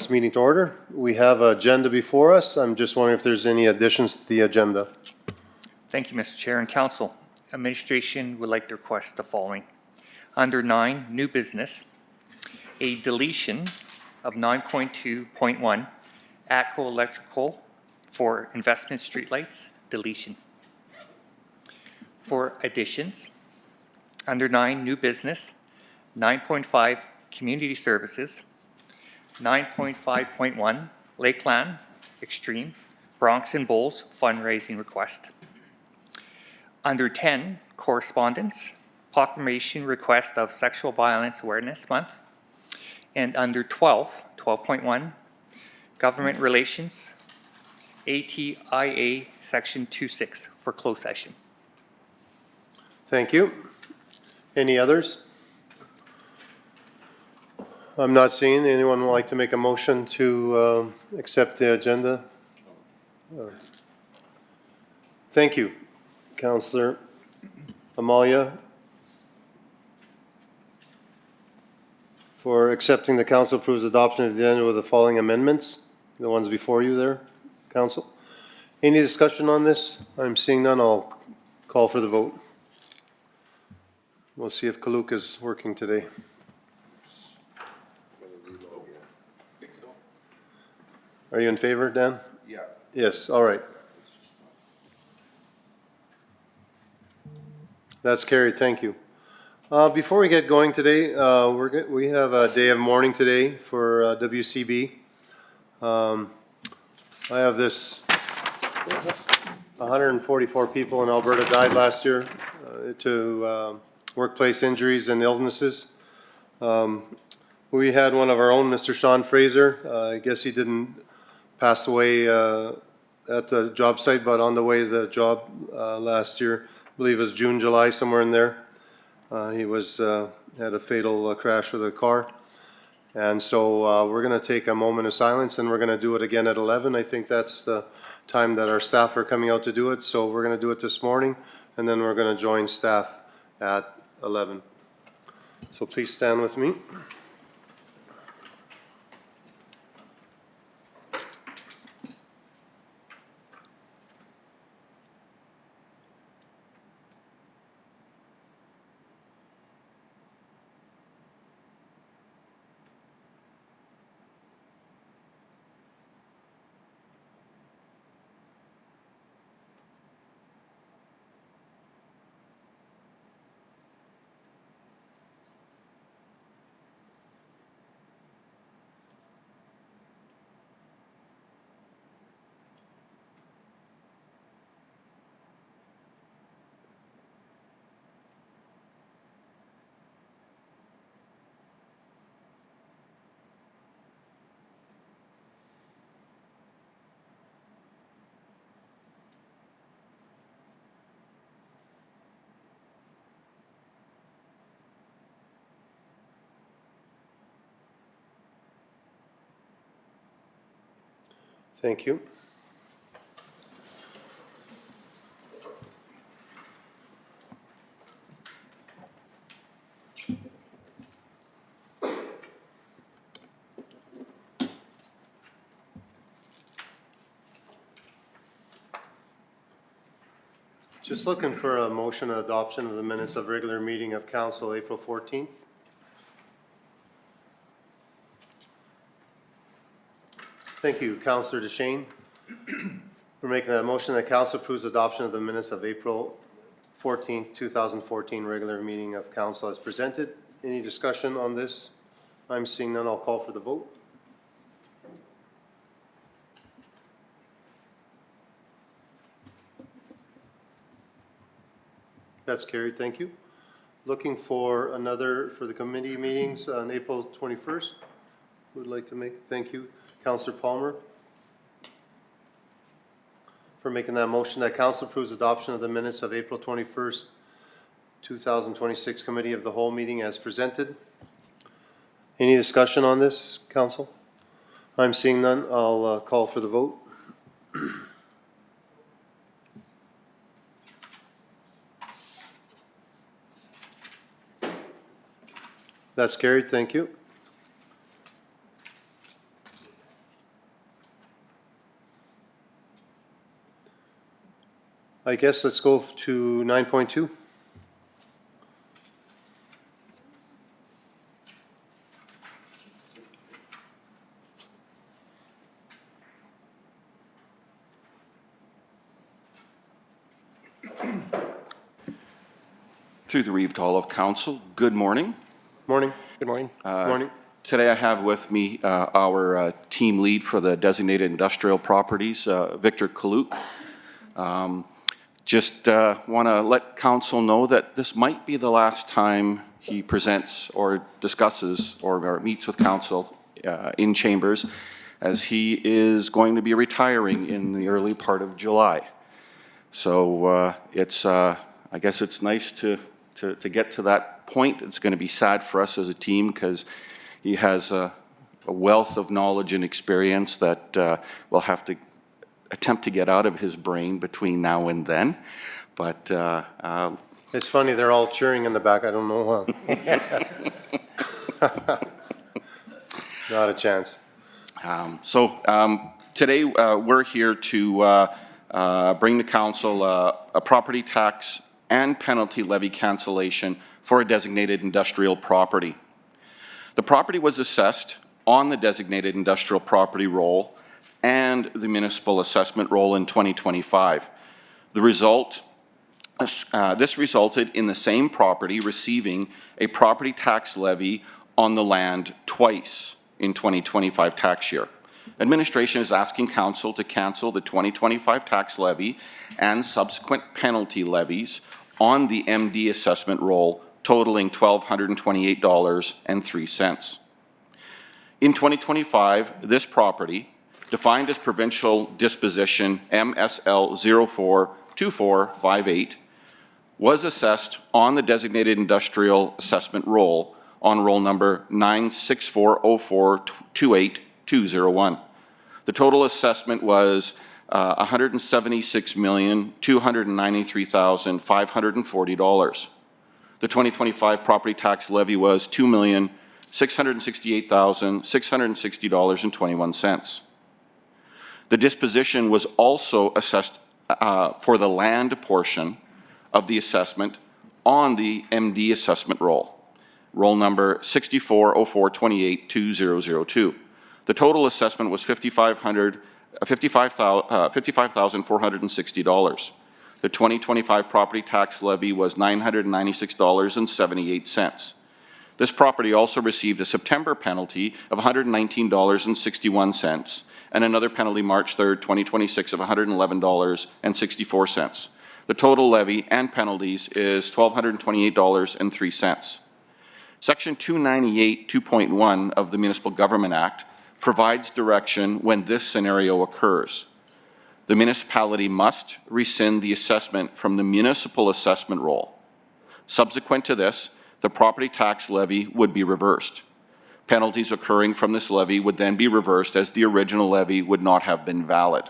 This meeting to order. We have an agenda before us. I'm just wondering if there's any additions to the agenda. Thank you, Mr. Chair and Council. Administration would like to request the following. Under 9, new business, a deletion of 9.2.1, ATCO Electrical for investment streetlights, deletion. For additions, under 9, new business, 9.5, community services, 9.5.1, Lakeland Extreme, Bronx and Bowls fundraising request. Under 10, correspondence, proclamation request of Sexual Violence Awareness Month. And under 12.1, government relations, ATIA Section 26 for closed session. Thank you. Any others? I'm not seeing. Anyone would like to make a motion to accept the agenda? Thank you, Councillor Amalia, for accepting the council approves adoption of the agenda with the following amendments, the ones before you there, Council. Any discussion on this? I'm seeing none. I'll call for the vote. We'll see if Kaluk is working today. Are you in favor, Dan? Yeah. Yes, all right. That's carried, thank you. Before we get going today, we have a day of mourning today for WCB. I have this 144 people in Alberta died last year to workplace injuries and illnesses. We had one of our own, Mr. Sean Fraser. I guess he didn't pass away at the job site, but on the way to the job last year, I believe it was June, July, somewhere in there. He was had a fatal crash with a car. And so we're going to take a moment of silence, and we're going to do it again at 11. I think that's the time that our staff are coming out to do it. So we're going to do it this morning, and then we're going to join staff at 11. So please stand with me. Thank you. Just looking for a motion of adoption of the minutes of regular meeting of council April 14th. Thank you, Councillor DeShane. We're making that motion that council approves adoption of the minutes of April 14th, 2014 regular meeting of council as presented. Any discussion on this? I'm seeing none. I'll call for the vote. That's carried. Thank you. Looking for another for the committee meetings on April 21st. Would like to make, thank you, Councillor Palmer, for making that motion that council approves adoption of the minutes of April 21st, 2026 Committee of the Whole meeting as presented. Any discussion on this, council? I'm seeing none. I'll call for the vote. That's carried. Thank you. I guess let's go to 9.2. Through the Reeve Hall of Council, good morning. Morning. Good morning. Morning. Today I have with me our team lead for the designated industrial properties, Victor Kaluk. Just want to let council know that this might be the last time he presents or discusses or meets with council in chambers, as he is going to be retiring in the early part of July. So it's, I guess it's nice to get to that point. It's going to be sad for us as a team because he has a wealth of knowledge and experience that we'll have to attempt to get out of his brain between now and then. But It's funny, they're all cheering in the back. I don't know why. Not a chance. Today we're here to bring the council a property tax and penalty levy cancellation for a designated industrial property. The property was assessed on the designated industrial property roll and the municipal assessment roll in 2025. The result, this resulted in the same property receiving a property tax levy on the land twice in 2025 tax year. Administration is asking council to cancel the 2025 tax levy and subsequent penalty levies on the MD assessment roll totaling $1,228.03. In 2025, this property, defined as provincial disposition MSL 042458, was assessed on the designated industrial assessment roll on roll number 9640428-201. The total assessment was $176,293,540. The 2025 property tax levy was $2,668,660.21. The disposition was also assessed for the land portion of the assessment on the MD assessment roll, roll number 640428-2002. The total assessment was $55,460. The 2025 property tax levy was $996.78. This property also received a September penalty of $119.61 and another penalty March 3rd, 2026 of $111.64. The total levy and penalties is $1,228.03. Section 298 2.1 of the Municipal Government Act provides direction when this scenario occurs. The municipality must rescind the assessment from the municipal assessment roll. Subsequent to this, the property tax levy would be reversed. Penalties occurring from this levy would then be reversed as the original levy would not have been valid.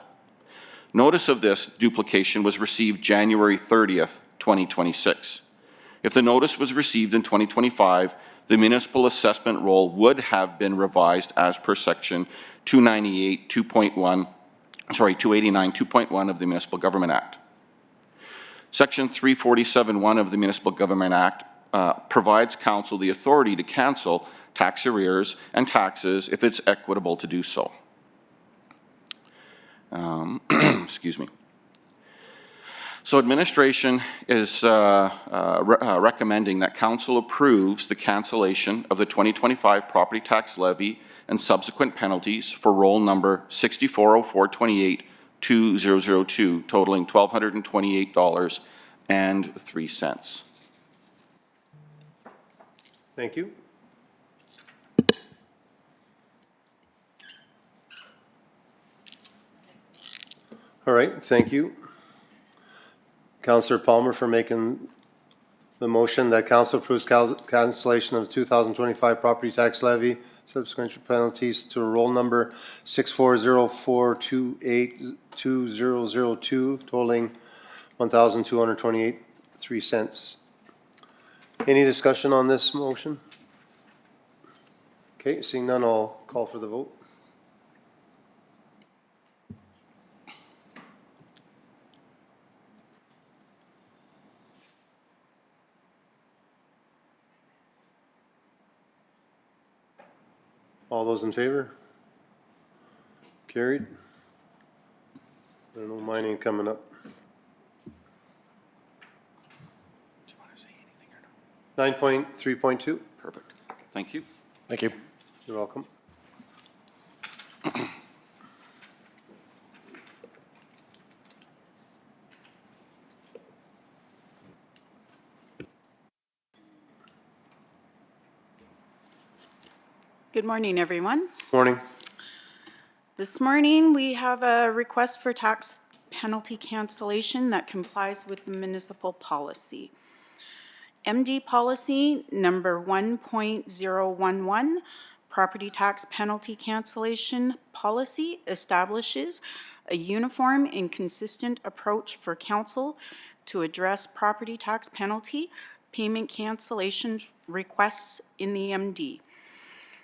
Notice of this duplication was received January 30th, 2026. If the notice was received in 2025, the municipal assessment roll would have been revised as per section 289 2.1 of the Municipal Government Act. Section 347.1 of the Municipal Government Act provides council the authority to cancel tax arrears and taxes if it's equitable to do so. Excuse me. So administration is recommending that council approves the cancellation of the 2025 property tax levy and subsequent penalties for roll number 640428-2002, totaling $1,228.03. Thank you. All right, thank you. Councillor Palmer for making the motion that council approves cancellation of the 2025 property tax levy, subsequent penalties to roll number 64042820002, totaling $1,228.03. Any discussion on this motion? Okay, seeing none, I'll call for the vote. All those in favor? Carried. I don't know, mine ain't coming up. Do you want to say anything or not? 9.3.2, Perfect. Thank you. Thank you. you're welcome. Good morning, everyone. Morning. This morning, we have a request for tax penalty cancellation that complies with the municipal policy. MD policy number 1.011, property tax penalty cancellation policy establishes a uniform and consistent approach for council to address property tax penalty payment cancellation requests in the MD.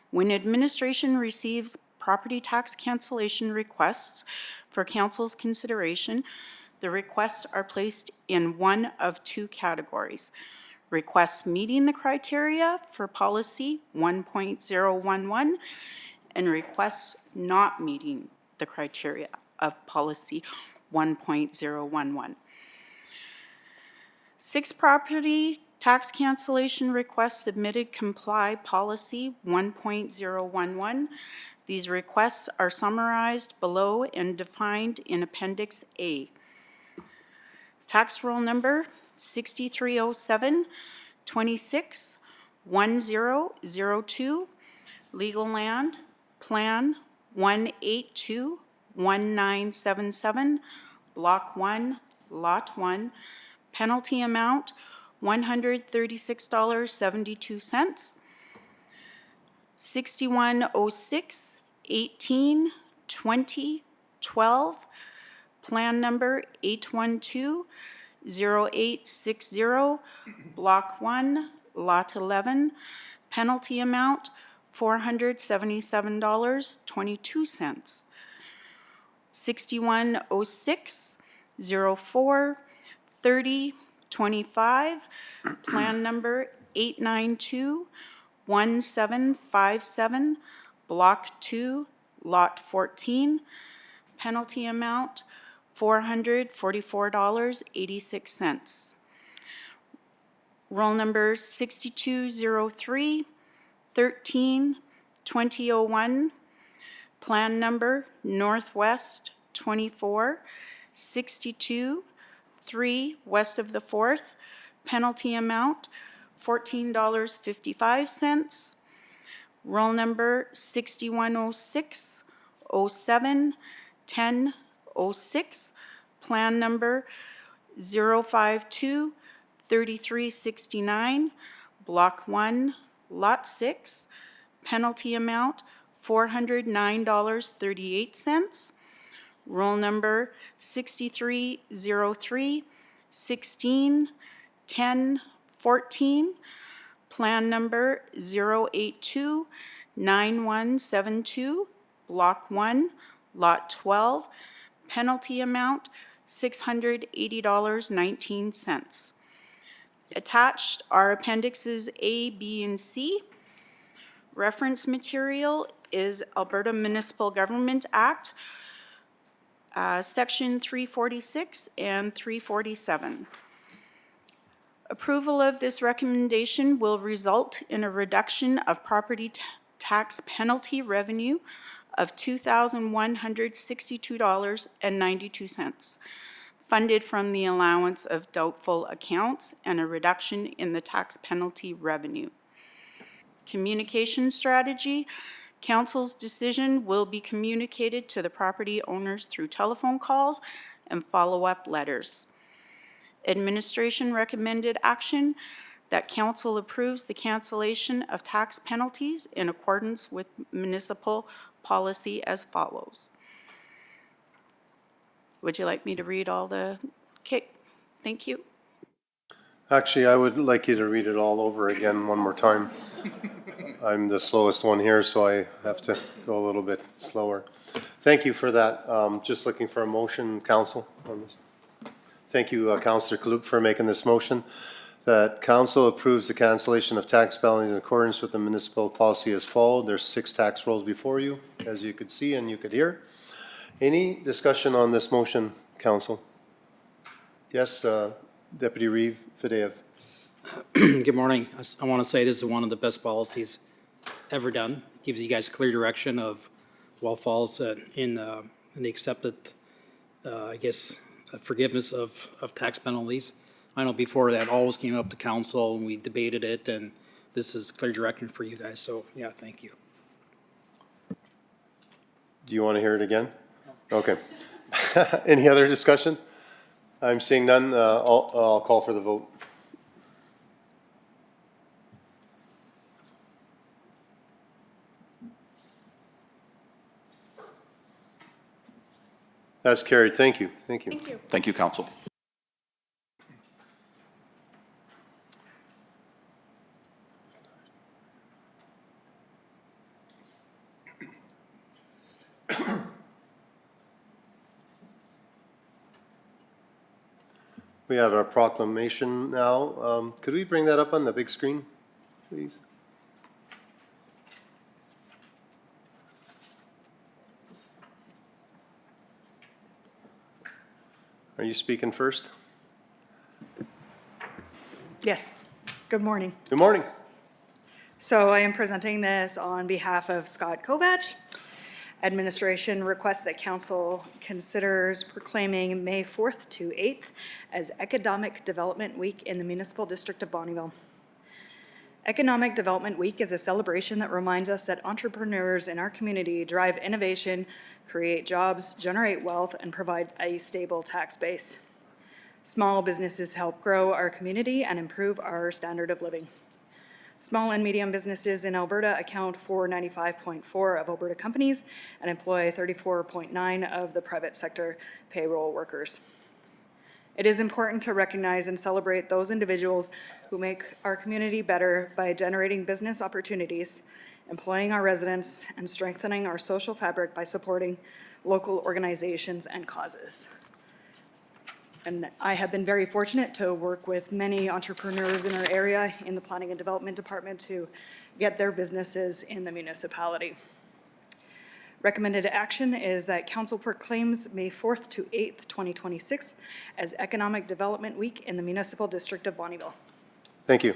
When administration receives property tax cancellation requests for council's consideration, the requests are placed in one of two categories: requests meeting the criteria for policy 1.011 and requests not meeting the criteria of policy 1.011. 6 property tax cancellation requests submitted comply policy 1.011. These requests are summarized below and defined in Appendix A. Tax roll number 6307 26 1002, legal land, plan 182 1977, block 1, lot 1, penalty amount $136.72. 6106 18 20 12, plan number 812 0860, block 1, lot 11, penalty amount $477.22. 6106 04 30 25, plan number 892 1757, block 2, lot 14, penalty amount $444.86. Roll number 6203 13 2001, plan number Northwest 24 62 3 west of the 4th, penalty amount $14.55. Roll number 6106 07 10 06, plan number 052 3369, block 1, lot 6, penalty amount $409.38. Roll number 6303 16 10 14, plan number 082 9172, block 1, lot 12, penalty amount $680.19. Attached are appendixes A, B, and C. Reference material is Alberta Municipal Government Act, Section 346 and 347. Approval of this recommendation will result in a reduction of property tax penalty revenue of $2,162.92, funded from the allowance of doubtful accounts, and a reduction in the tax penalty revenue. Communication strategy. Council's decision will be communicated to the property owners through telephone calls and follow-up letters. Administration recommended action that council approves the cancellation of tax penalties in accordance with municipal policy as follows. Would you like me to read all the, okay, thank you. Actually, I would like you to read it all over again one more time. I'm the slowest one here, so I have to go a little bit slower. Thank you for that. Just looking for a motion, council, on this. Thank you, Councillor Kaluk, for making this motion. that council approves the cancellation of tax penalties in accordance with the municipal policy as followed. There's 6 tax rolls before you, as you could see and you could hear. Any discussion on this motion, council? Yes, Deputy Reeve Fadeev. Good morning. I want to say this is one of the best policies ever done. Gives you guys clear direction of what falls in the accepted, forgiveness of tax penalties. I know before that always came up to council and we debated it, and this is clear direction for you guys. So, yeah, thank you. Do you want to hear it again? Okay. Any other discussion? I'm seeing none. I'll call for the vote. That's carried. Thank you. Thank you. Thank you. Thank you, council. We have our proclamation now. Could we bring that up on the big screen, please? Are you speaking first? Yes. Good morning. Good morning. So I am presenting this on behalf of Scott Kovach. Administration requests that council considers proclaiming May 4th to 8th as Economic Development Week in the Municipal District of Bonnyville. Economic Development Week is a celebration that reminds us that entrepreneurs in our community drive innovation, create jobs, generate wealth, and provide a stable tax base. Small businesses help grow our community and improve our standard of living. Small and medium businesses in Alberta account for 95.4% of Alberta companies and employ 34.9% of the private sector payroll workers. It is important to recognize and celebrate those individuals who make our community better by generating business opportunities, employing our residents, and strengthening our social fabric by supporting local organizations and causes. And I have been very fortunate to work with many entrepreneurs in our area in the Planning and Development Department to get their businesses in the municipality. Recommended action is that council proclaims May 4th to 8th, 2026 as Economic Development Week in the Municipal District of Bonnyville. Thank you.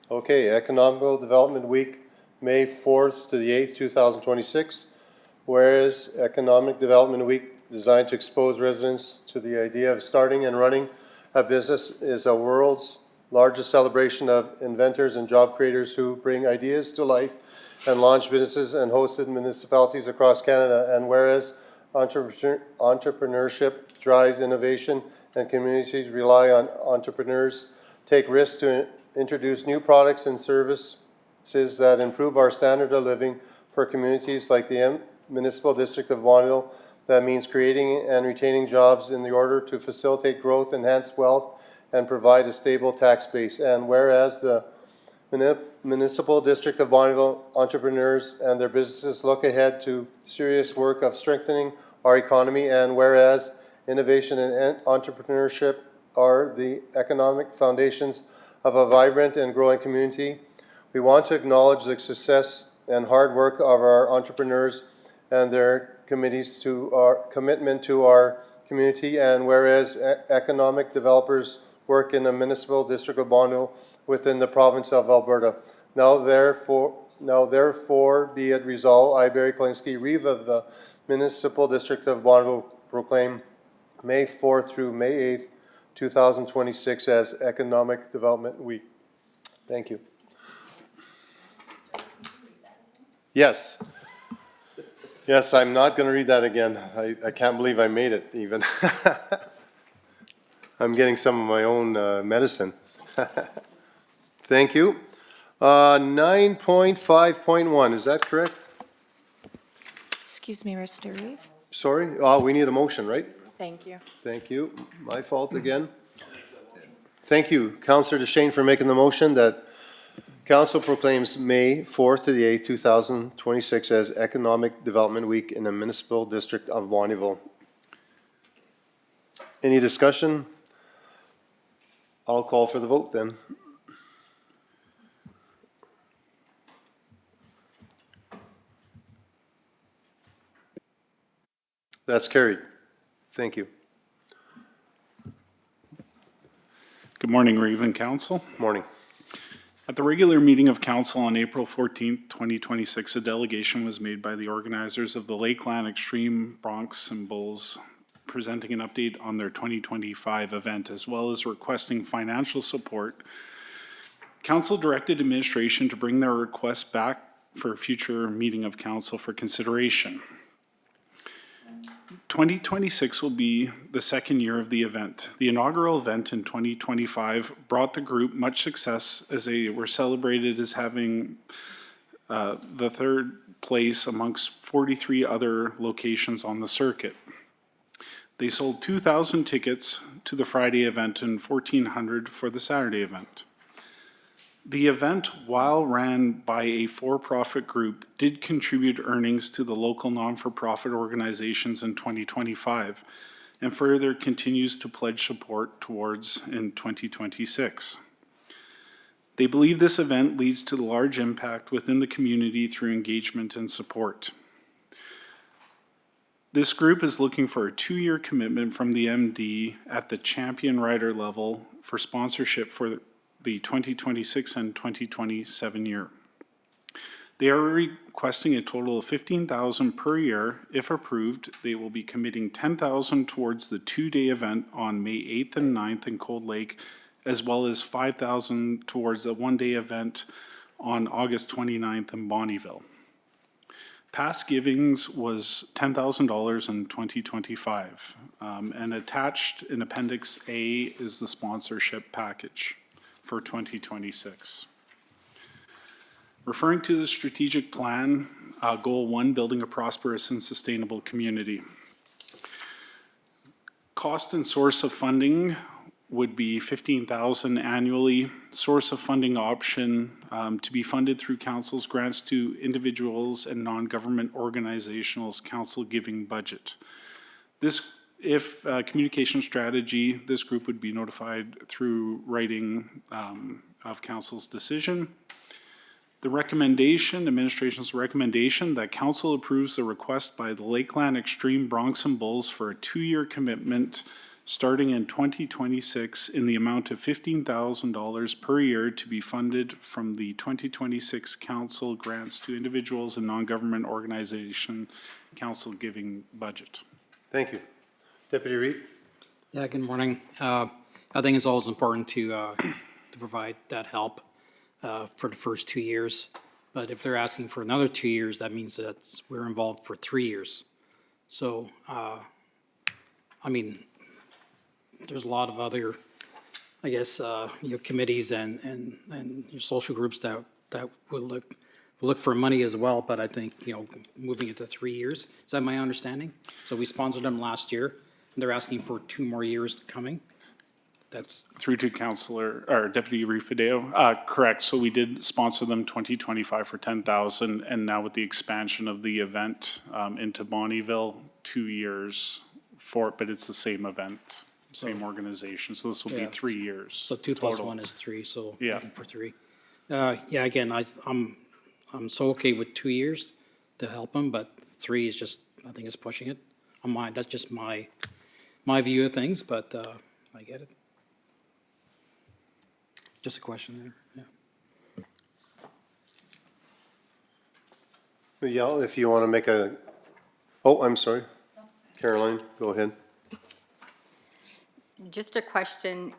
Okay, Economic Development Week, May 4th to the 8th, 2026. Whereas Economic Development Week, designed to expose residents to the idea of starting and running a business, is a world's largest celebration of inventors and job creators who bring ideas to life and launch businesses and hosted municipalities across Canada. And whereas entrepreneurship drives innovation and communities rely on entrepreneurs, take risks to introduce new products and services that improve our standard of living for communities like the Municipal District of Bonnyville. That means creating and retaining jobs in the order to facilitate growth, enhance wealth, and provide a stable tax base. And whereas the Municipal District of Bonnyville entrepreneurs and their businesses look ahead to serious work of strengthening our economy, and whereas innovation and entrepreneurship are the economic foundations of a vibrant and growing community, we want to acknowledge the success and hard work of our entrepreneurs and their committees to our commitment to our community. And whereas economic developers work in the Municipal District of Bonnyville within the province of Alberta. Now therefore be it resolved, I, Barry Klinsky, Reeve of the Municipal District of Bonnyville, proclaim May 4th through May 8th, 2026 as Economic Development Week. Thank you. Yes. Yes, I'm not going to read that again. I can't believe I made it even. I'm getting some of my own medicine. Thank you. 9.5.1, is that correct? Excuse me, Mr. Reeve. Sorry? We need a motion, right? Thank you. Thank you. My fault again. Thank you, Councillor DeShane, for making the motion that Council proclaims May 4th to the 8th, 2026 as Economic Development Week in the Municipal District of Bonnyville. Any discussion? I'll call for the vote then. That's carried. Thank you. Good morning, Raven Council. Morning. At the regular meeting of council on April 14th, 2026, a delegation was made by the organizers of the Lakeland Extreme Broncs and Bulls, presenting an update on their 2025 event, as well as requesting financial support. Council directed administration to bring their request back for a future meeting of council for consideration. 2026 will be the second year of the event. The inaugural event in 2025 brought the group much success as they were celebrated as having the third place amongst 43 other locations on the circuit. They sold 2,000 tickets to the Friday event and 1,400 for the Saturday event. The event, while ran by a for-profit group, did contribute earnings to the local non-for-profit organizations in 2025, and further continues to pledge support towards in 2026. They believe this event leads to large impact within the community through engagement and support. This group is looking for a 2-year commitment from the MD at the champion rider level for sponsorship for the 2026 and 2027 year. They are requesting a total of $15,000 per year. If approved, they will be committing $10,000 towards the 2-day event on May 8th and 9th in Cold Lake, as well as $5,000 towards a 1-day event on August 29th in Bonnyville. Past givings was $10,000 in 2025, and attached in Appendix A is the sponsorship package for 2026. Referring to the strategic plan, Goal 1, building a prosperous and sustainable community. Cost and source of funding would be $15,000 annually. Source of funding option to be funded through council's grants to individuals and non-government organizations' council giving budget. If communication strategy, this group would be notified through writing of council's decision. The recommendation, administration's recommendation, that council approves the request by the Lakeland Extreme Broncs and Bulls for a 2-year commitment starting in 2026 in the amount of $15,000 per year to be funded from the 2026 council grants to individuals and non-government organization council giving budget. Thank you. Deputy Reed? Yeah, good morning. I think it's always important to provide that help for the first 2 years. But if they're asking for another 2 years, that means that we're involved for 3 years. So, I mean, there's a lot of other, I guess, committees and your social groups that will look for money as well. But I think, moving it to 3 years, is that my understanding? So we sponsored them last year, and they're asking for 2 more years coming? That's Through to Councillor, or Deputy Refideo, correct. So we did sponsor them 2025 for $10,000, and now with the expansion of the event into Bonnyville, 2 years for it, but it's the same event, same organization. So this will be Yeah. 3 years. So 2 plus total. 1 is 3, so Yeah. looking for 3. Yeah, again, I'm so okay with 2 years to help them, but 3 is just, I think it's pushing it. That's just my view of things, but I get it. Just a question there, yeah. Yeah, if you want to make I'm sorry. Caroline, go ahead. Just a question,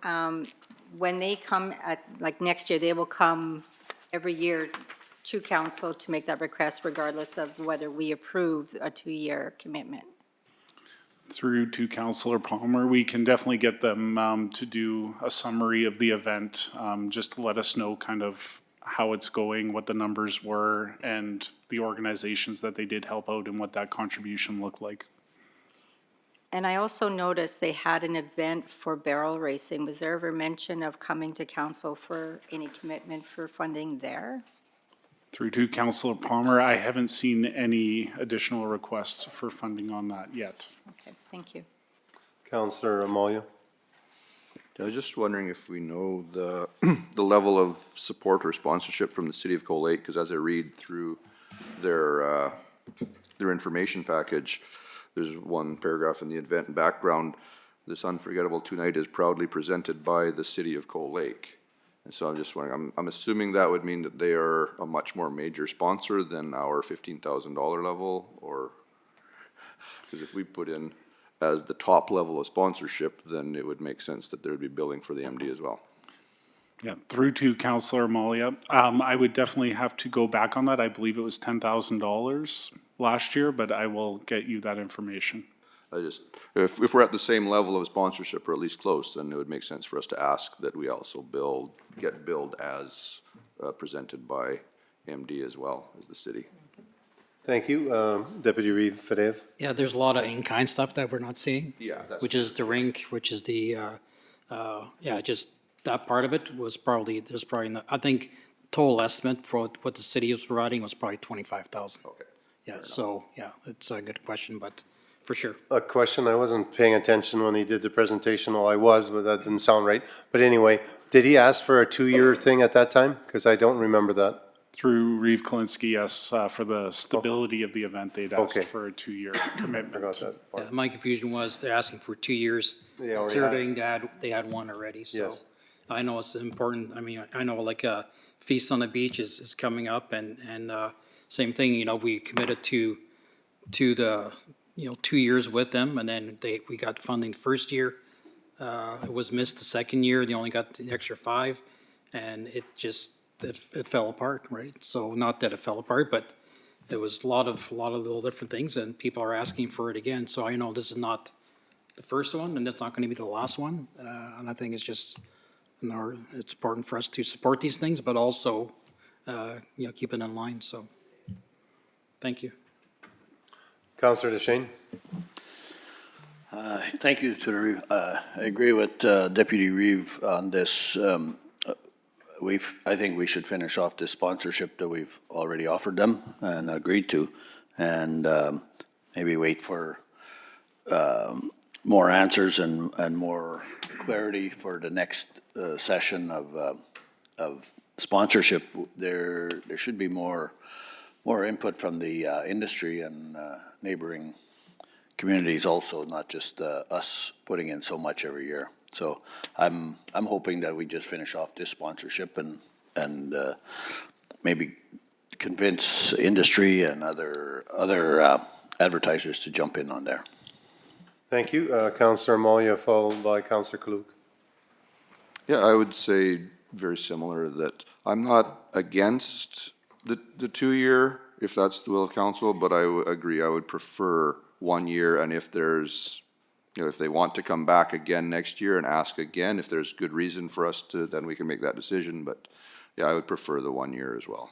when they come like next year, they will come every year to council to make that request regardless of whether we approve a 2-year commitment? Through to Councillor Palmer, we can definitely get them to do a summary of the event, just to let us know kind of how it's going, what the numbers were, and the organizations that they did help out and what that contribution looked like. And I also noticed they had an event for barrel racing. Was there ever mention of coming to council for any commitment for funding there? Through to Councillor Palmer, I haven't seen any additional requests for funding on that yet. Okay, thank you. Counselor Amalia? I was just wondering if we know the, the level of support or sponsorship from the city of Cold Lake, because as I read through their information package, there's one paragraph in the event background, this unforgettable tonight is proudly presented by the city of Cold Lake. And so I'm just wondering, I'm assuming that would mean that they are a much more major sponsor than our $15,000 level, or, because if we put in as the top level of sponsorship, then it would make sense that there would be billing for the MD as well. Yeah, through to Councillor Amalia. I would definitely have to go back on that. I believe it was $10,000 last year, but I will get you that information. I just, if we're at the same level of sponsorship, or at least close, then it would make sense for us to ask that we also get billed as presented by MD as well as the city. Thank you. Deputy Reeve Fadeev? Yeah, there's a lot of in-kind stuff that we're not seeing. Yeah, that's. Which is the rink, which is the, just that part of it was probably, there's probably, I think total estimate for what the city was providing was probably 25,000. Okay. Yeah, so, yeah, it's a good question, but for sure. A question, I wasn't paying attention when he did the presentation, well, I was, but that didn't sound right. But anyway, did he ask for a 2-year thing at that time? Because I don't remember that. Through Reeve Kalinsky, yes, for the stability of the event, they'd asked Okay. for a 2-year I got commitment. that Yeah, part. my confusion was they're asking for 2 years. They already had it. Considering they had one already, so. Yes. I know it's important, I mean, I know like Feast on the Beach is coming up and same thing, you know, we committed to the, 2 years with them and then we got funding the first year. It was missed the second year, they only got the extra 5 and it just, it fell apart, right? So not that it fell apart, but there was a lot of little different things and people are asking for it again. So I know this is not the first one and it's not gonna be the last one. And I think it's just, it's important for us to support these things, but also, keep it in line, so. Thank you. Counselor DeShane? Thank you to the Reeve. I agree with Deputy Reeve on this. I think we should finish off this sponsorship that we've already offered them and agreed to, and maybe wait for more answers and more clarity for the next session of sponsorship. There should be more input from the industry and neighboring communities also, not just us putting in so much every year. So I'm hoping that we just finish off this sponsorship and maybe convince industry and other advertisers to jump in on there. Thank you. Counselor Amalia, followed by Counselor Kaluk. Yeah, I would say very similar, that I'm not against the 2-year, if that's the will of council, but I would agree, I would prefer 1 year, and if there's, if they want to come back again next year and ask again, if there's good reason for us to, then we can make that decision, but yeah, I would prefer the 1 year as well.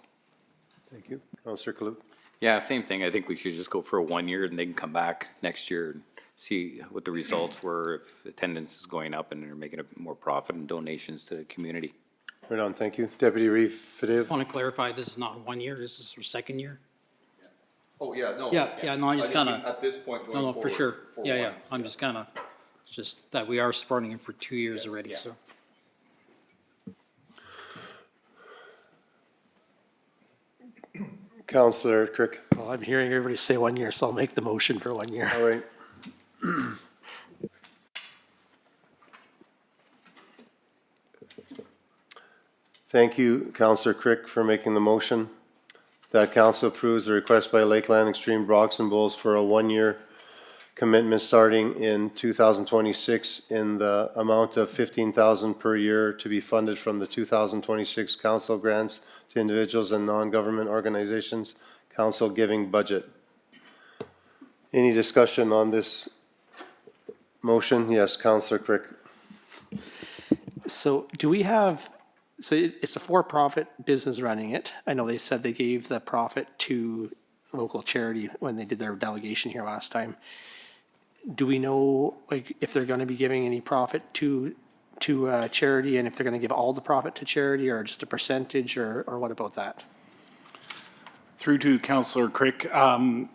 Thank you. Counselor Kaluk? Yeah, same thing. I think we should just go for a 1 year and they can come back next year and see what the results were, if attendance is going up and they're making a more profit and donations to the community. Right on, thank you. Deputy Reeve Fadeev? Just want to clarify, this is not 1 year, this is our second year? Oh, yeah, no. Yeah, no, I just kind of, At this point going no, forward. for sure. for Yeah, one. yeah, I'm just kind of, just that we are supporting him for 2 years already, yeah. so. Counselor Crick? Well, I'm hearing everybody say 1 year, so I'll make the motion for 1 year. All right. Thank you, Counselor Crick, for making the motion. That council approves the request by Lakeland Extreme Brox and Bulls for a 1-year commitment starting in 2026 in the amount of $15,000 per year to be funded from the 2026 council grants to individuals and non-government organizations, council giving budget. Any discussion on this motion? Yes, Counselor Crick. So do we have, so it's a for-profit business running it. I know they said they gave the profit to local charity when they did their delegation here last time. Do we know, like, if they're gonna be giving any profit to charity, and if they're gonna give all the profit to charity, or just a percentage, or what about that? Through to Councillor Crick,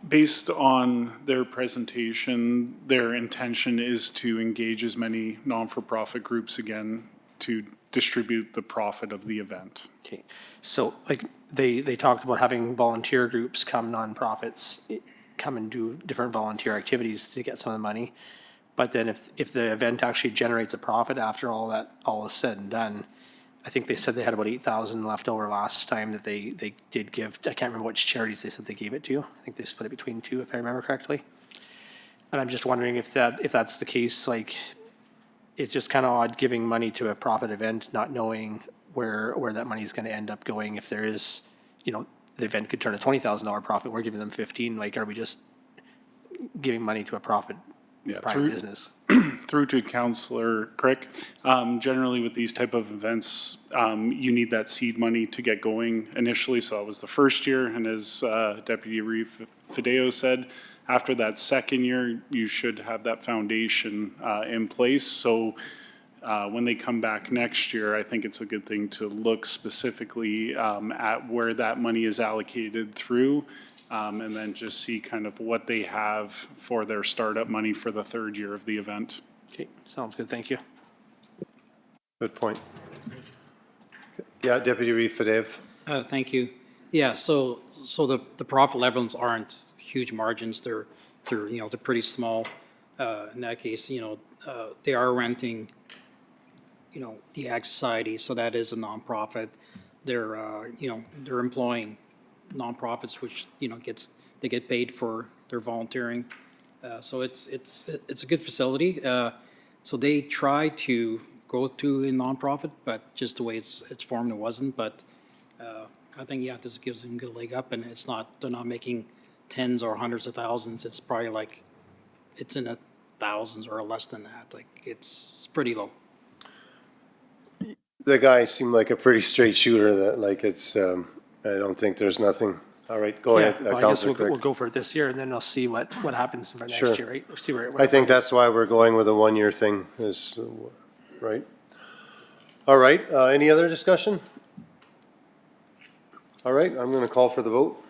based on their presentation, their intention is to engage as many non-for-profit groups again to distribute the profit of the event. Okay, so like they talked about having volunteer groups come, nonprofits, come and do different volunteer activities to get some of the money. But then if the event actually generates a profit after all is said and done, I think they said they had about 8,000 left over last time that they did give. I can't remember which charities they said they gave it to. I think they split it between two, if I remember correctly. And I'm just wondering if that's the case, like, it's just kind of odd giving money to a profit event, not knowing where that money is going to end up going. If there is, you know, the event could turn a $20,000 profit, we're giving them 15. Like, are we just giving money to a profit private business? Through to Councillor Crick, generally with these type of events, you need that seed money to get going initially. So it was the first year, and as Deputy Reeve Fideo said, after that second year, you should have that foundation in place. So when they come back next year, I think it's a good thing to look specifically at where that money is allocated through, and then just see kind of what they have for their startup money for the third year of the event. Okay, sounds good. Thank you. Good point. Yeah, Deputy Reeve Fideo. Thank you. Yeah, so the profit levels aren't huge margins. They're you know, they're pretty small. In that case, you know, they are renting, you know, the Ag Society, so that is a nonprofit. They're you know, they're employing nonprofits, which, you know, they get paid for their volunteering. So it's a good facility. So they try to go to a nonprofit, but just the way it's formed, it wasn't. But I think, yeah, this gives them a good leg up, and they're not making tens or hundreds of thousands. It's probably like, it's in the thousands or less than that. Like, it's pretty low. The guy seemed like a pretty straight shooter that, like, it's, I don't think there's nothing. All right, go ahead, Well, I guess Councillor we'll Crick. go for it this year, and then I'll see what happens for next Sure. year, right? We'll see where I think that's why we're going with a one-year thing, is, right? All right, any other discussion? All right, I'm going to call for the vote.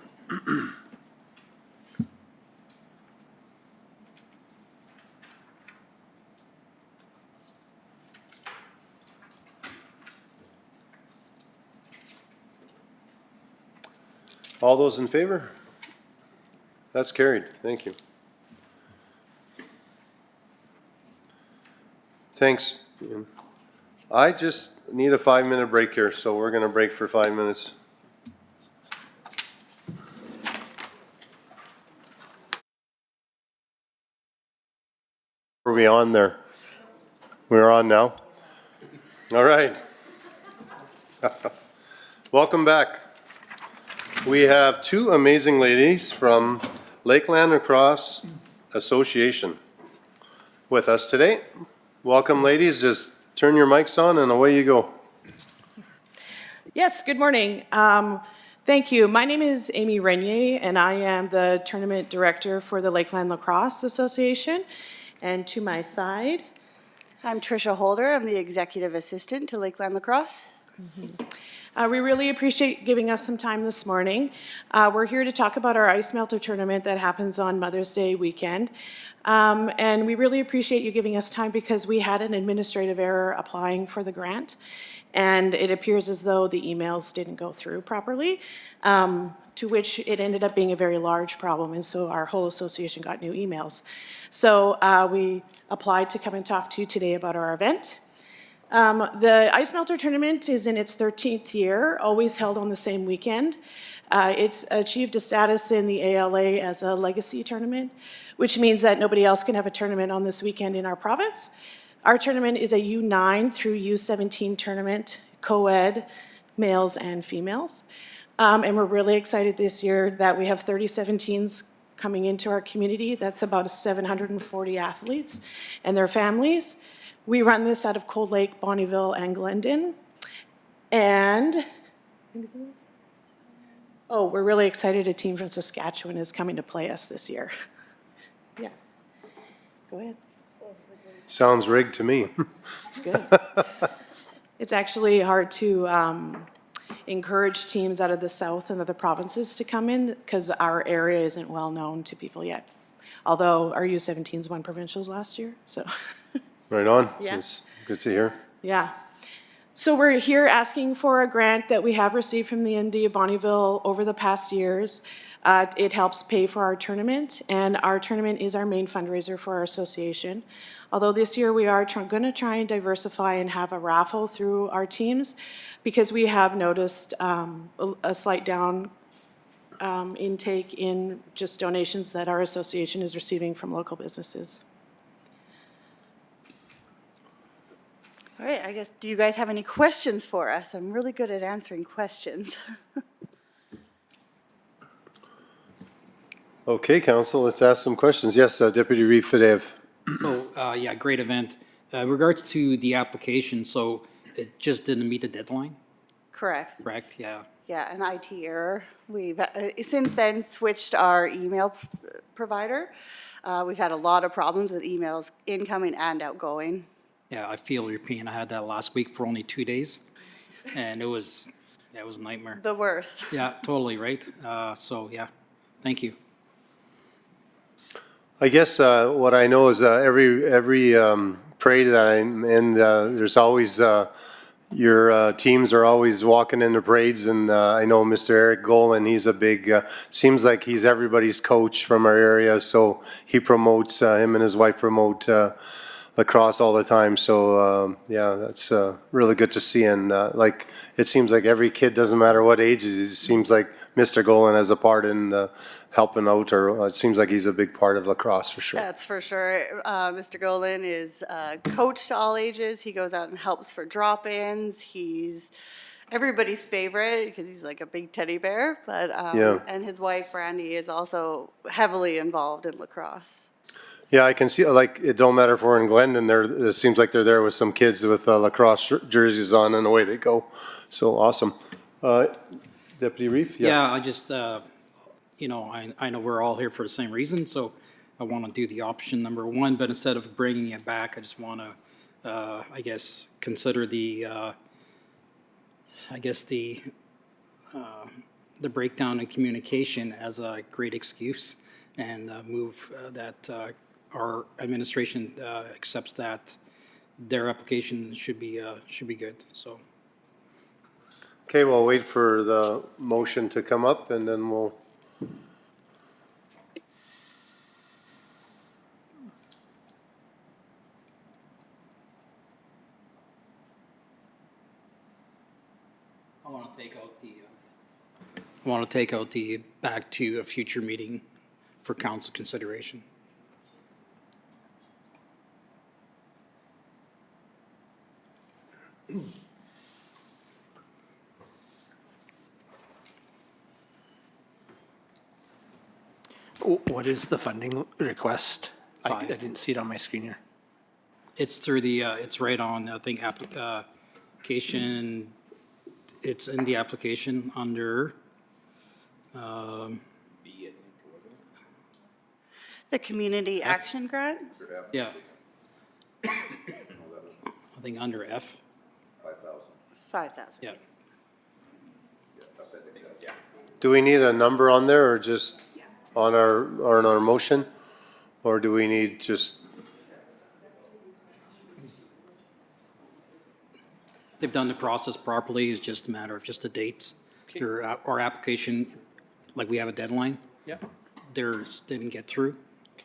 All those in favor? That's carried. Thank you. Thanks. Ian. I just need a 5-minute break here, so we're going to break for 5 minutes. Are we on there? We're on now? All right. Welcome back. We have two amazing ladies from Lakeland Lacrosse Association with us today. Welcome, ladies. Just turn your mics on and away you go. Yes, good morning. Thank you. My name is Amy Renier, and I am the tournament director for the Lakeland Lacrosse Association. And to my side, I'm Tricia Holder. I'm the executive assistant to Lakeland Lacrosse. We really appreciate giving us some time this morning. We're here to talk about our ice melter tournament that happens on Mother's Day weekend. And we really appreciate you giving us time because we had an administrative error applying for the grant. And it appears as though the emails didn't go through properly, to which it ended up being a very large problem. And so our whole association got new emails. So we applied to come and talk to you today about our event. The Ice Melter Tournament is in its 13th year, always held on the same weekend. It's achieved a status in the ALA as a legacy tournament, which means that nobody else can have a tournament on this weekend in our province. Our tournament is a U9 through U17 tournament, co-ed, males and females. And we're really excited this year that we have 37 teams coming into our community. That's about 740 athletes and their families. We run this out of Cold Lake, Bonnyville, and Glendon. And, oh, we're really excited a team from Saskatchewan is coming to play us this year. Yeah, go ahead. Sounds rigged to me. It's good. It's actually hard to, encourage teams out of the south and other provinces to come in, because our area isn't well-known to people yet. Although our U-17s won provincials last year, so, Right on. Yeah. It's good to hear. yeah. So we're here asking for a grant that we have received from the MD of Bonnyville over the past years. It helps pay for our tournament, and our tournament is our main fundraiser for our association. Although this year we are going to try and diversify and have a raffle through our teams, because we have noticed a slight down intake in just donations that our association is receiving from local businesses. All right, I guess, do you guys have any questions for us? I'm really good at answering questions. Okay, council, let's ask some questions. Yes, Deputy Reeve Fidev. So, yeah, great event. In regards to the application, so it just didn't meet the deadline, Correct. correct? Yeah. Yeah, an IT error. We've since then switched our email provider. We've had a lot of problems with emails incoming and outgoing. Yeah, I feel your pain. I had that last week for only 2 days, and it was a nightmare. The worst. Yeah, totally, right? So, yeah, thank you. I guess what I know is every parade that I'm in, there's always, your teams are always walking in the parades, and I know Mr. Eric Golan, he's a big, seems like he's everybody's coach from our area, so he promotes, him and his wife promote lacrosse all the time, so yeah, that's really good to see, and like, it seems like every kid, doesn't matter what age, it seems like Mr. Golan has a part in helping out, or it seems like he's a big part of lacrosse for sure. That's for sure. Mr. Golan is coach to all ages. He goes out and helps for drop-ins. He's everybody's favorite because he's like a big teddy bear. But Yeah. And his wife Brandy is also heavily involved in lacrosse. Yeah, I can see, like, it don't matter if we're in Glendon, it seems like they're there with some kids with lacrosse jerseys on, and away they go. So awesome. Deputy Reeve? Yeah, I just, you know, I know we're all here for the same reason, so I want to do the option number one, but instead of bringing it back, I just want to, I guess, consider the breakdown in communication as a great excuse, and move that our administration accepts that their application should be good, so. Okay, we'll wait for the motion to come up, and then we'll. I want to take out the back to a future meeting for council consideration. What is the funding request? I didn't see it on my screen here. It's through the, it's right on, I think, application, it's in the application under, The community action grant. yeah. I think under F, 5,000. yeah. Do we need a number on there, or just on our motion? Or do we need just, They've done the process properly, it's just a matter of just the dates. Our application, like we have a deadline. Yeah. Theirs didn't get through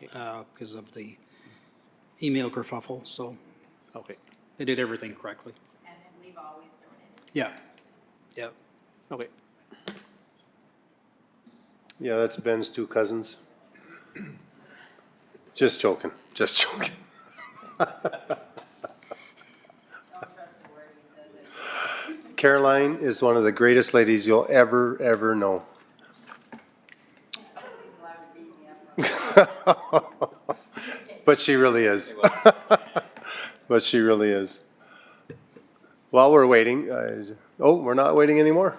because of the email kerfuffle, so Okay. they did everything correctly. And we've always thrown it. Yeah, yeah. Okay. yeah, that's Ben's two cousins. Just joking, just joking. Caroline is one of the greatest ladies you'll ever know. But she really is. But she really is. While we're waiting, we're not waiting anymore.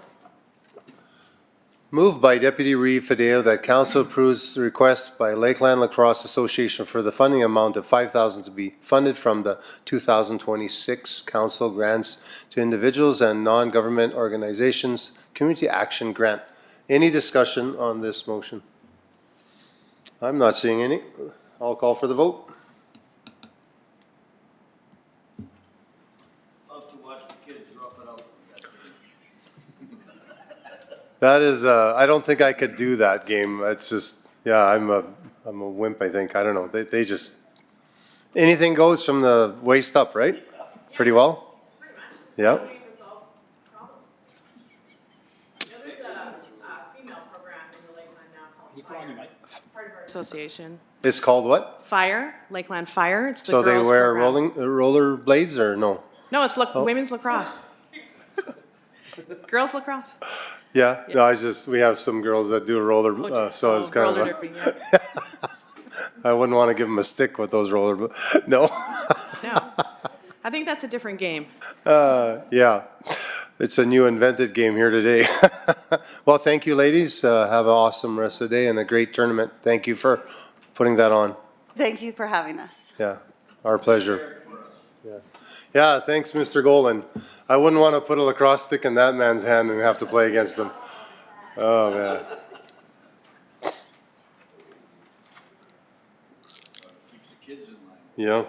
Moved by Deputy Reeve Fideo that council approves the request by Lakeland Lacrosse Association for the funding amount of $5,000 to be funded from the 2026 council grants to individuals and non-government organizations Community Action Grant. Any discussion on this motion? I'm not seeing any. I'll call for the vote. That is, I don't think I could do that game. It's just, yeah, I'm a wimp, I think. I don't know. They just, anything goes from the waist up, right? Pretty well? Yeah. Association. It's called what? Fire, Lakeland Fire. It's the So they girls' wear program. roller blades or no? No, it's women's lacrosse. Girls lacrosse. Yeah, no, I just, we have some girls that do roller, so it's kind roller of, derby, yeah. I wouldn't want to give them a stick with those roller, no. No, I think that's a different game. Yeah, it's a new invented game here today. Well, thank you, ladies. Have an awesome rest of the day and a great tournament. Thank you for putting that on. Thank you for having us. Yeah, our pleasure. Yeah, yeah. Thanks, Mr. Golan. I wouldn't want to put a lacrosse stick in that man's hand and have to play against him. Oh, man. Keeps the kids in line. Yeah.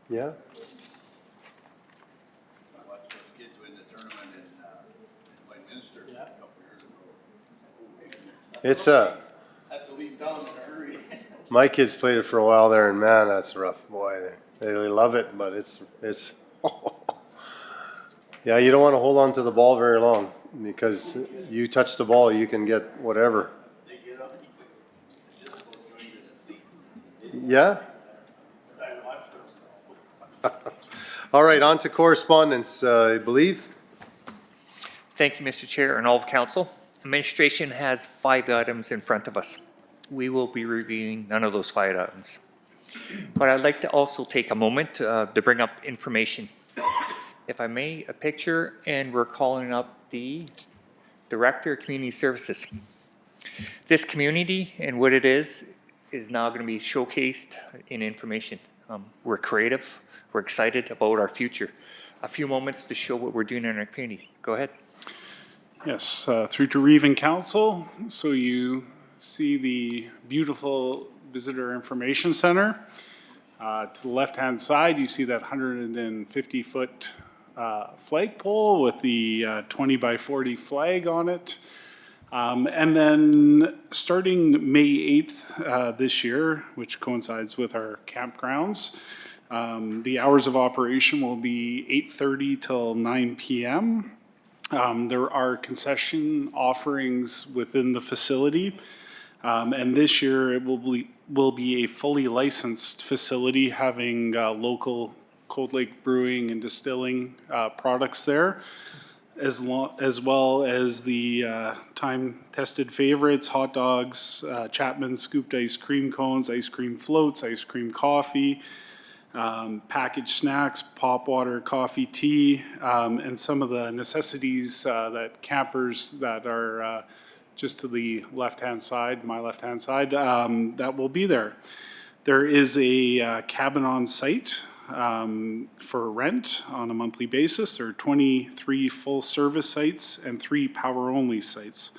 Yeah. I watched those kids win the tournament in Westminster a couple years ago. It's Have to leave town in a hurry. my kids played it for a while there, and man, that's rough, boy. They love it, but it's yeah. You don't want to hold on to the ball very long because you touch the ball, you can get whatever. They get up, just goes join this. Yeah. I watched them. All right, on to correspondence, I believe. Thank you, Mr. Chair and all of council. Administration has 5 items in front of us. We will be reviewing none of those 5 items. But I'd like to also take a moment to bring up information. If I may, a picture, and we're calling up the Director of Community Services. This community and what it is now going to be showcased in information. We're creative. We're excited about our future. A few moments to show what we're doing in our community. Go ahead. Yes, through to Reeve and Council. So you see the beautiful Visitor Information Center. To the left-hand side, you see that 150-foot flagpole with the 20 by 40 flag on it. And then starting May 8th this year, which coincides with our campgrounds, the hours of operation will be 8:30 till 9 p.m. There are concession offerings within the facility. And this year it will be a fully licensed facility having local Cold Lake brewing and distilling products there, as well as the time-tested favorites, hot dogs, Chapman's scooped ice cream cones, ice cream floats, ice cream coffee, packaged snacks, pop water, coffee, tea, and some of the necessities that campers that are just to the left-hand side, my left-hand side, that will be there. There is a cabin on site for rent on a monthly basis. There are 23 full-service sites and 3 power-only sites.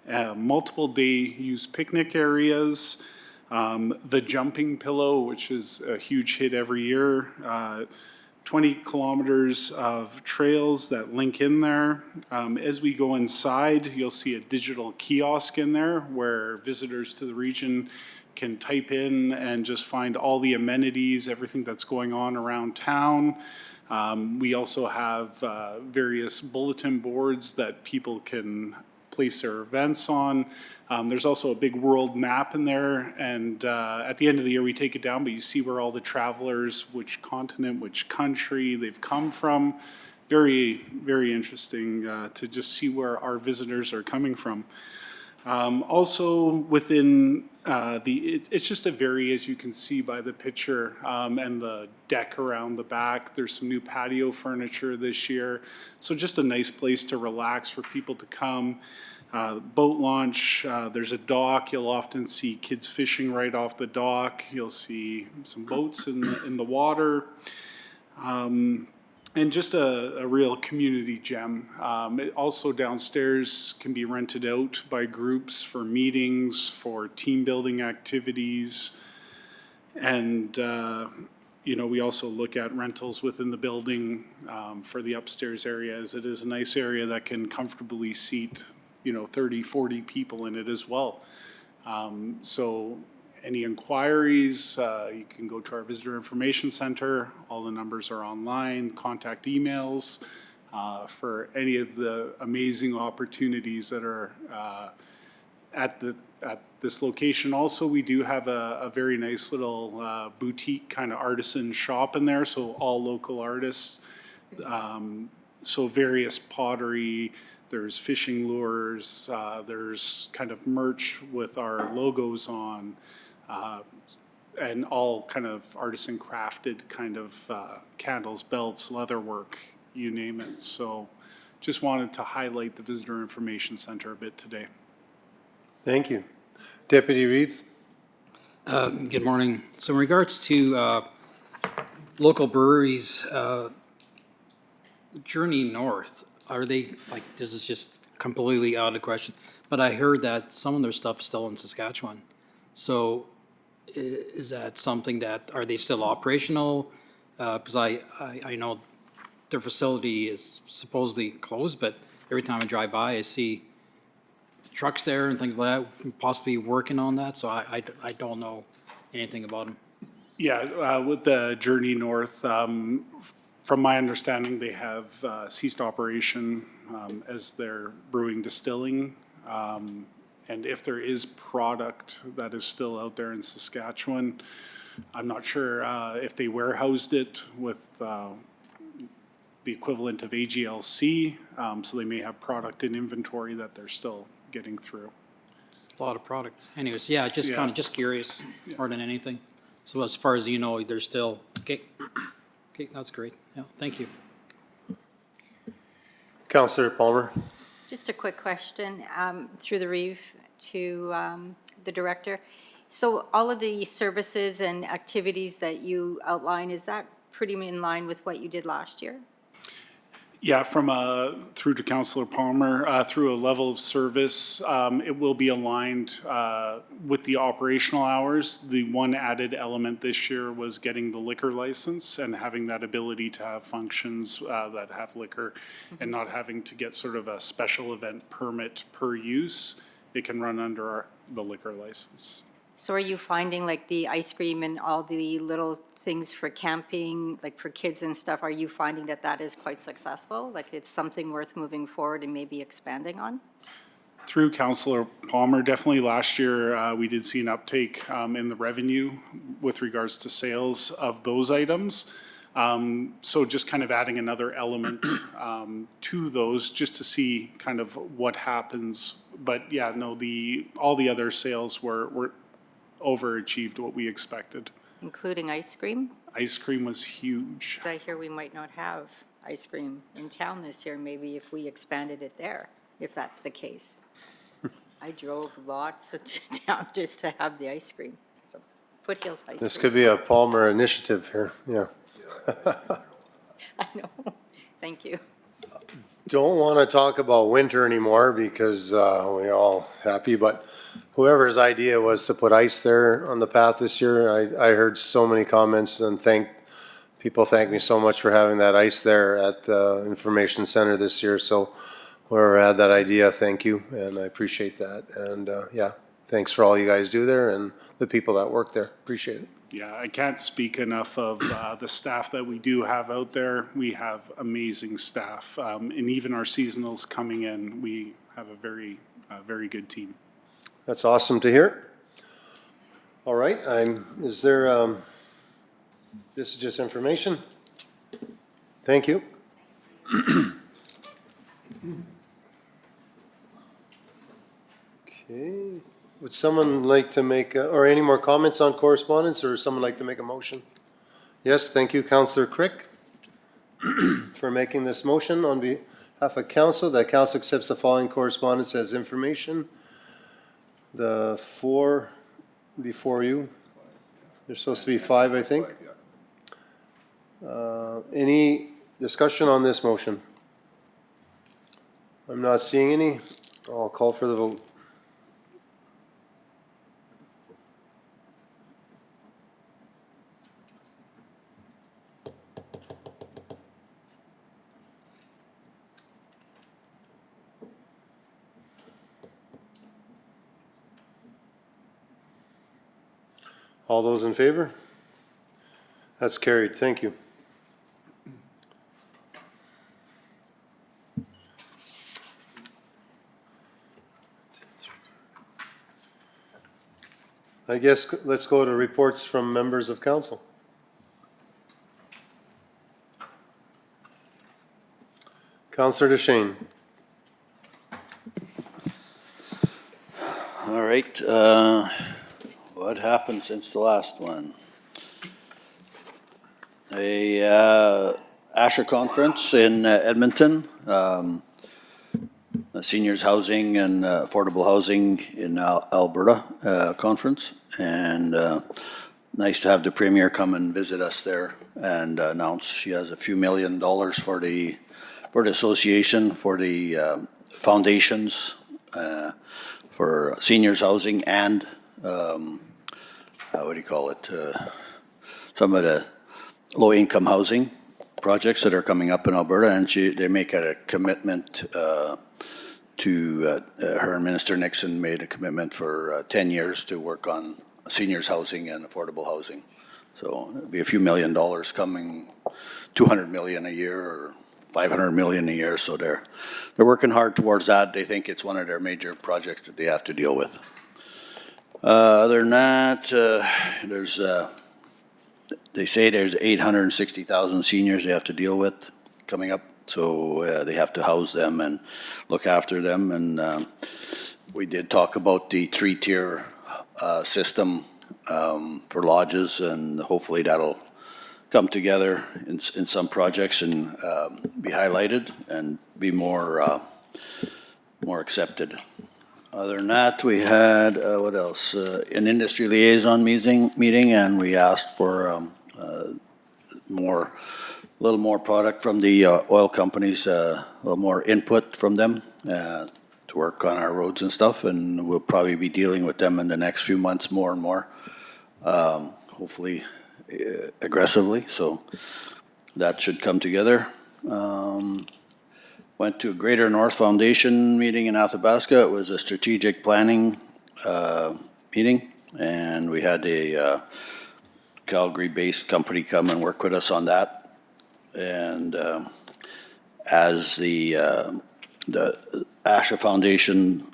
Multiple day-use picnic areas, the Jumping Pillow, which is a huge hit every year, 20 kilometers of trails that link in there. As we go inside, you'll see a digital kiosk in there where visitors to the region can type in and just find all the amenities, everything that's going on around town. We also have various bulletin boards that people can place their events on. There's also a big world map in there, and at the end of the year we take it down, but you see where all the travelers, which continent, which country they've come from. Very, very interesting to just see where our visitors are coming from. Also within it's just a very, as you can see by the picture, and the deck around the back, there's some new patio furniture this year. So just a nice place to relax for people to come. Boat launch, there's a dock, you'll often see kids fishing right off the dock. You'll see some boats in the water. And just a real community gem. Also downstairs can be rented out by groups for meetings, for team building activities. And, we also look at rentals within the building for the upstairs area, as it is a nice area that can comfortably seat, 30, 40 people in it as well. So any inquiries, you can go to our Visitor Information Center. All the numbers are online, contact emails for any of the amazing opportunities that are at this location. Also, we do have a very nice little boutique kind of artisan shop in there, so all local artists. So various pottery, there's fishing lures, there's kind of merch with our logos on, and all kind of artisan crafted kind of candles, belts, leatherwork, you name it. So just wanted to highlight the Visitor Information Center a bit today. Thank you. Deputy Reeve? Good morning. So in regards to local breweries, Journey North, are they, this is just completely out of the question, but I heard that some of their stuff is still in Saskatchewan. So is that something that, are they still operational? Because I know their facility is supposedly closed, but every time I drive by, I see trucks there and things like that, possibly working on that, so I don't know anything about them. Yeah, with the Journey North, from my understanding, they have ceased operation as they're brewing distilling. And if there is product that is still out there in Saskatchewan, I'm not sure if they warehoused it with the equivalent of AGLC, so they may have product in inventory that they're still getting through. It's a lot of product. Anyways, yeah, just curious, more than anything. So as far as you know, they're still, okay, that's great. Yeah, thank you. Councillor Palmer? Just a quick question through the Reeve to the director. So all of the services and activities that you outline, is that pretty in line with what you did last year? Yeah, through to Councillor Palmer, through a level of service, it will be aligned with the operational hours. The one added element this year was getting the liquor license and having that ability to have functions that have liquor and not having to get sort of a special event permit per use. It can run under the liquor license. So are you finding like the ice cream and all the little things for camping, like for kids and stuff, are you finding that that is quite successful? Like it's something worth moving forward and maybe expanding on? Through Councillor Palmer, definitely last year we did see an uptake in the revenue with regards to sales of those items. So just kind of adding another element to those just to see kind of what happens. But yeah, no, all the other sales were overachieved what we expected. Including ice cream? Ice cream was huge. I hear we might not have ice cream in town this year, maybe if we expanded it there, if that's the case. I drove lots of town just to have the ice cream. So Foothills ice cream. This could be a Palmer initiative here, yeah. I know. Thank you. Don't want to talk about winter anymore because we're all happy, but whoever's idea was to put ice there on the path this year, I heard so many comments and people thank me so much for having that ice there at the information center this year. So whoever had that idea, thank you, and I appreciate that. And yeah, thanks for all you guys do there and the people that work there. Appreciate it. Yeah, I can't speak enough of the staff that we do have out there. We have amazing staff, and even our seasonals coming in, we have a very good team. That's awesome to hear. All right, this is just information. Thank you. Okay, would someone like to make, or any more comments on correspondence, or someone like to make a motion? Yes, thank you, Councillor Crick, for making this motion on behalf of council, that council accepts the following correspondence as information. The four before you, there's supposed to be five, I think. Any discussion on this motion? I'm not seeing any. I'll call for the vote. All those in favor? That's carried. Thank you. I guess let's go to reports from members of council. Councillor DeShane. All right, what happened since the last one? A Asher conference in Edmonton, seniors housing and affordable housing in Alberta conference, and nice to have the premier come and visit us there and announce she has a few $1 million for the association, for the foundations, for seniors housing and what do you call it? Some of the low-income housing projects that are coming up in Alberta, and they make a commitment to her and Minister Nixon made a commitment for 10 years to work on seniors housing and affordable housing. So it'll be a few $1 million coming, 200 million a year or 500 million a year. So they're working hard towards that. They think it's one of their major projects that they have to deal with. Other than that, they say there's 860,000 seniors they have to deal with coming up. So they have to house them and look after them. And we did talk about the 3-tier system for lodges, and hopefully that'll come together in some projects and be highlighted and be more accepted. Other than that, we had, what else? An industry liaison meeting, and we asked for a little more product from the oil companies, a little more input from them to work on our roads and stuff, and we'll probably be dealing with them in the next few months more and more, hopefully aggressively, so that should come together. Went to a Greater North Foundation meeting in Athabasca. It was a strategic planning meeting, and we had a Calgary-based company come and work with us on that. And as the Asher Foundation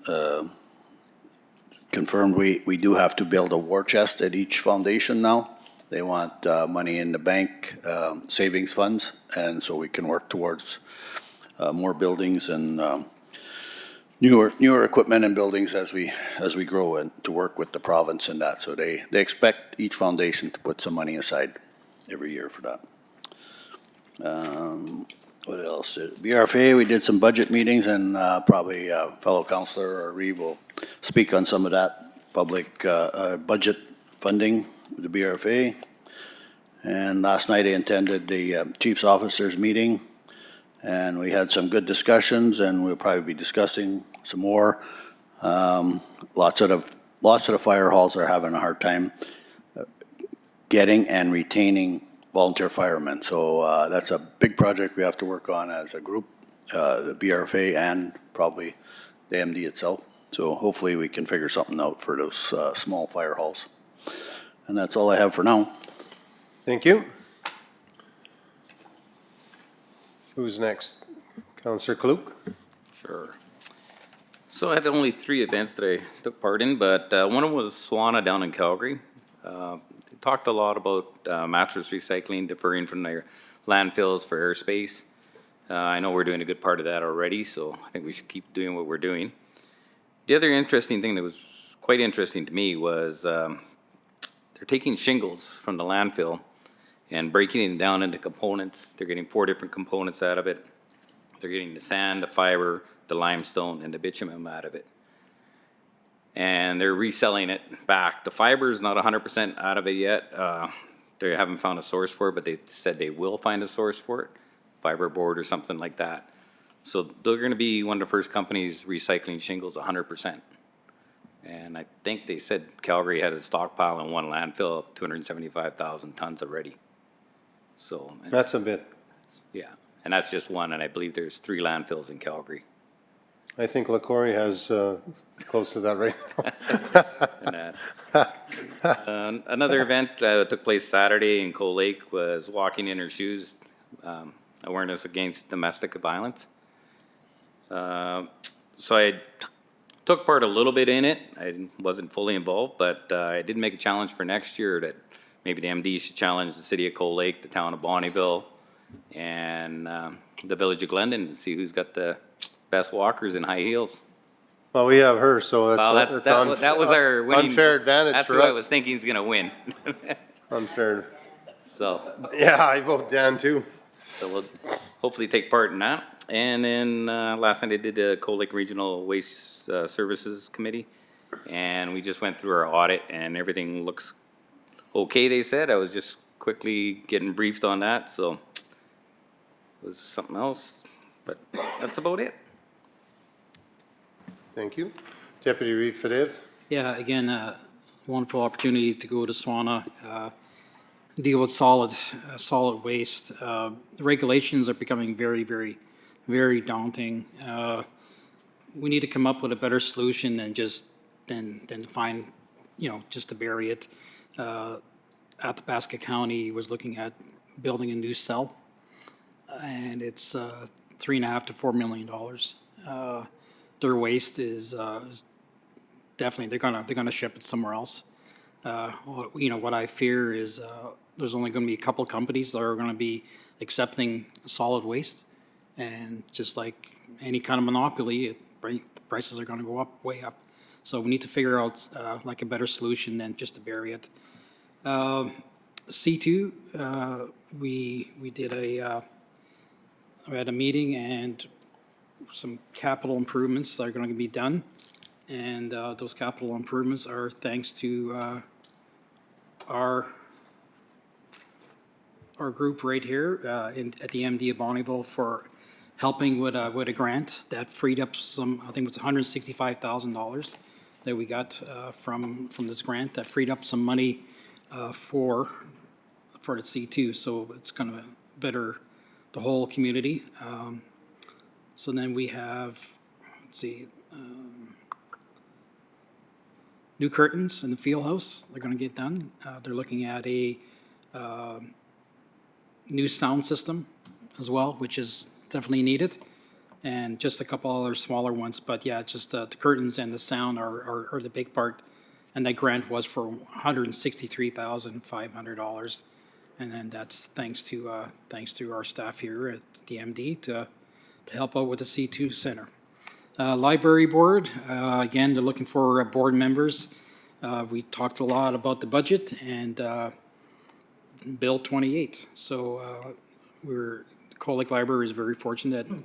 confirmed, we do have to build a war chest at each foundation now. They want money in the bank savings funds, and so we can work towards more buildings and newer equipment and buildings as we grow and to work with the province and that. So they expect each foundation to put some money aside every year for that. What else? BRFA, we did some budget meetings, and probably fellow councillor or Reeve will speak on some of that public budget funding with the BRFA. And last night I attended the Chief's Officers meeting, and we had some good discussions, and we'll probably be discussing some more. Lots of the fire halls are having a hard time getting and retaining volunteer firemen. So that's a big project we have to work on as a group, the BRFA and probably the MD itself. So hopefully we can figure something out for those small fire halls. And that's all I have for now. Thank you. Who's next? Councillor Klug? Sure. So I had only 3 events that I took part in, but one of them was Swana down in Calgary. Talked a lot about mattress recycling, deferring from their landfills for airspace. I know we're doing a good part of that already, so I think we should keep doing what we're doing. The other interesting thing that was quite interesting to me was they're taking shingles from the landfill and breaking it down into components. They're getting 4 different components out of it. They're getting the sand, the fiber, the limestone, and the bitumen out of it. And they're reselling it back. The fiber's not 100% out of it yet. They haven't found a source for it, but they said they will find a source for it, fiberboard or something like that. So they're gonna be one of the first companies recycling shingles 100%. And I think they said Calgary had a stockpile in one landfill of 275,000 tons already. So, That's a bit. yeah, and that's just one, and I believe there's 3 landfills in Calgary. I think LaCory has close to that right now. And, another event took place Saturday in Cold Lake was Walking in Her Shoes, awareness against domestic violence. So I took part a little bit in it. I wasn't fully involved, but I did make a challenge for next year that maybe the MD should challenge the city of Cold Lake, the town of Bonnyville, and the village of Glendon to see who's got the best walkers in high heels. Well, we have her, so Well, that's that was our winning. unfair advantage That's for who I was us. thinking is gonna win. Unfair. So, Yeah, I vote Dan too. so we'll hopefully take part in that. And then last night I did the Cold Lake Regional Waste Services Committee, and we just went through our audit, and everything looks okay, they said. I was just quickly getting briefed on that, so it was something else, but that's about it. Thank you. Deputy Reeve Fadev. Yeah, again, wonderful opportunity to go to SWANA, deal with solid waste. The regulations are becoming very, very, very daunting. We need to come up with a better solution than just, than find, just to bury it. Athabasca County was looking at building a new cell, and it's $3.5 to $4 million. Their waste is definitely, they're gonna ship it somewhere else. What I fear is there's only gonna be a couple companies that are gonna be accepting solid waste. And just like any kind of monopoly, prices are gonna go up, way up. So we need to figure out like a better solution than just to bury it. C2, we did we had a meeting and some capital improvements that are going to be done. And those capital improvements are thanks to our group right here at the MD of Bonnyville for helping with a grant that freed up some, I think it was $165,000 that we got from this grant that freed up some money for the C2. So it's going to better the whole community. So then we have, let's see, new curtains in the field house. They're going to get done. They're looking at a new sound system as well, which is definitely needed, and just a couple other smaller ones. But yeah, it's just the curtains and the sound are the big part. And that grant was for $163,500, and then that's thanks to our staff here at the MD to help out with the C2 Center. Library Board, again, they're looking for board members. We talked a lot about the budget and Bill 28. So Cold Lake Library is very fortunate that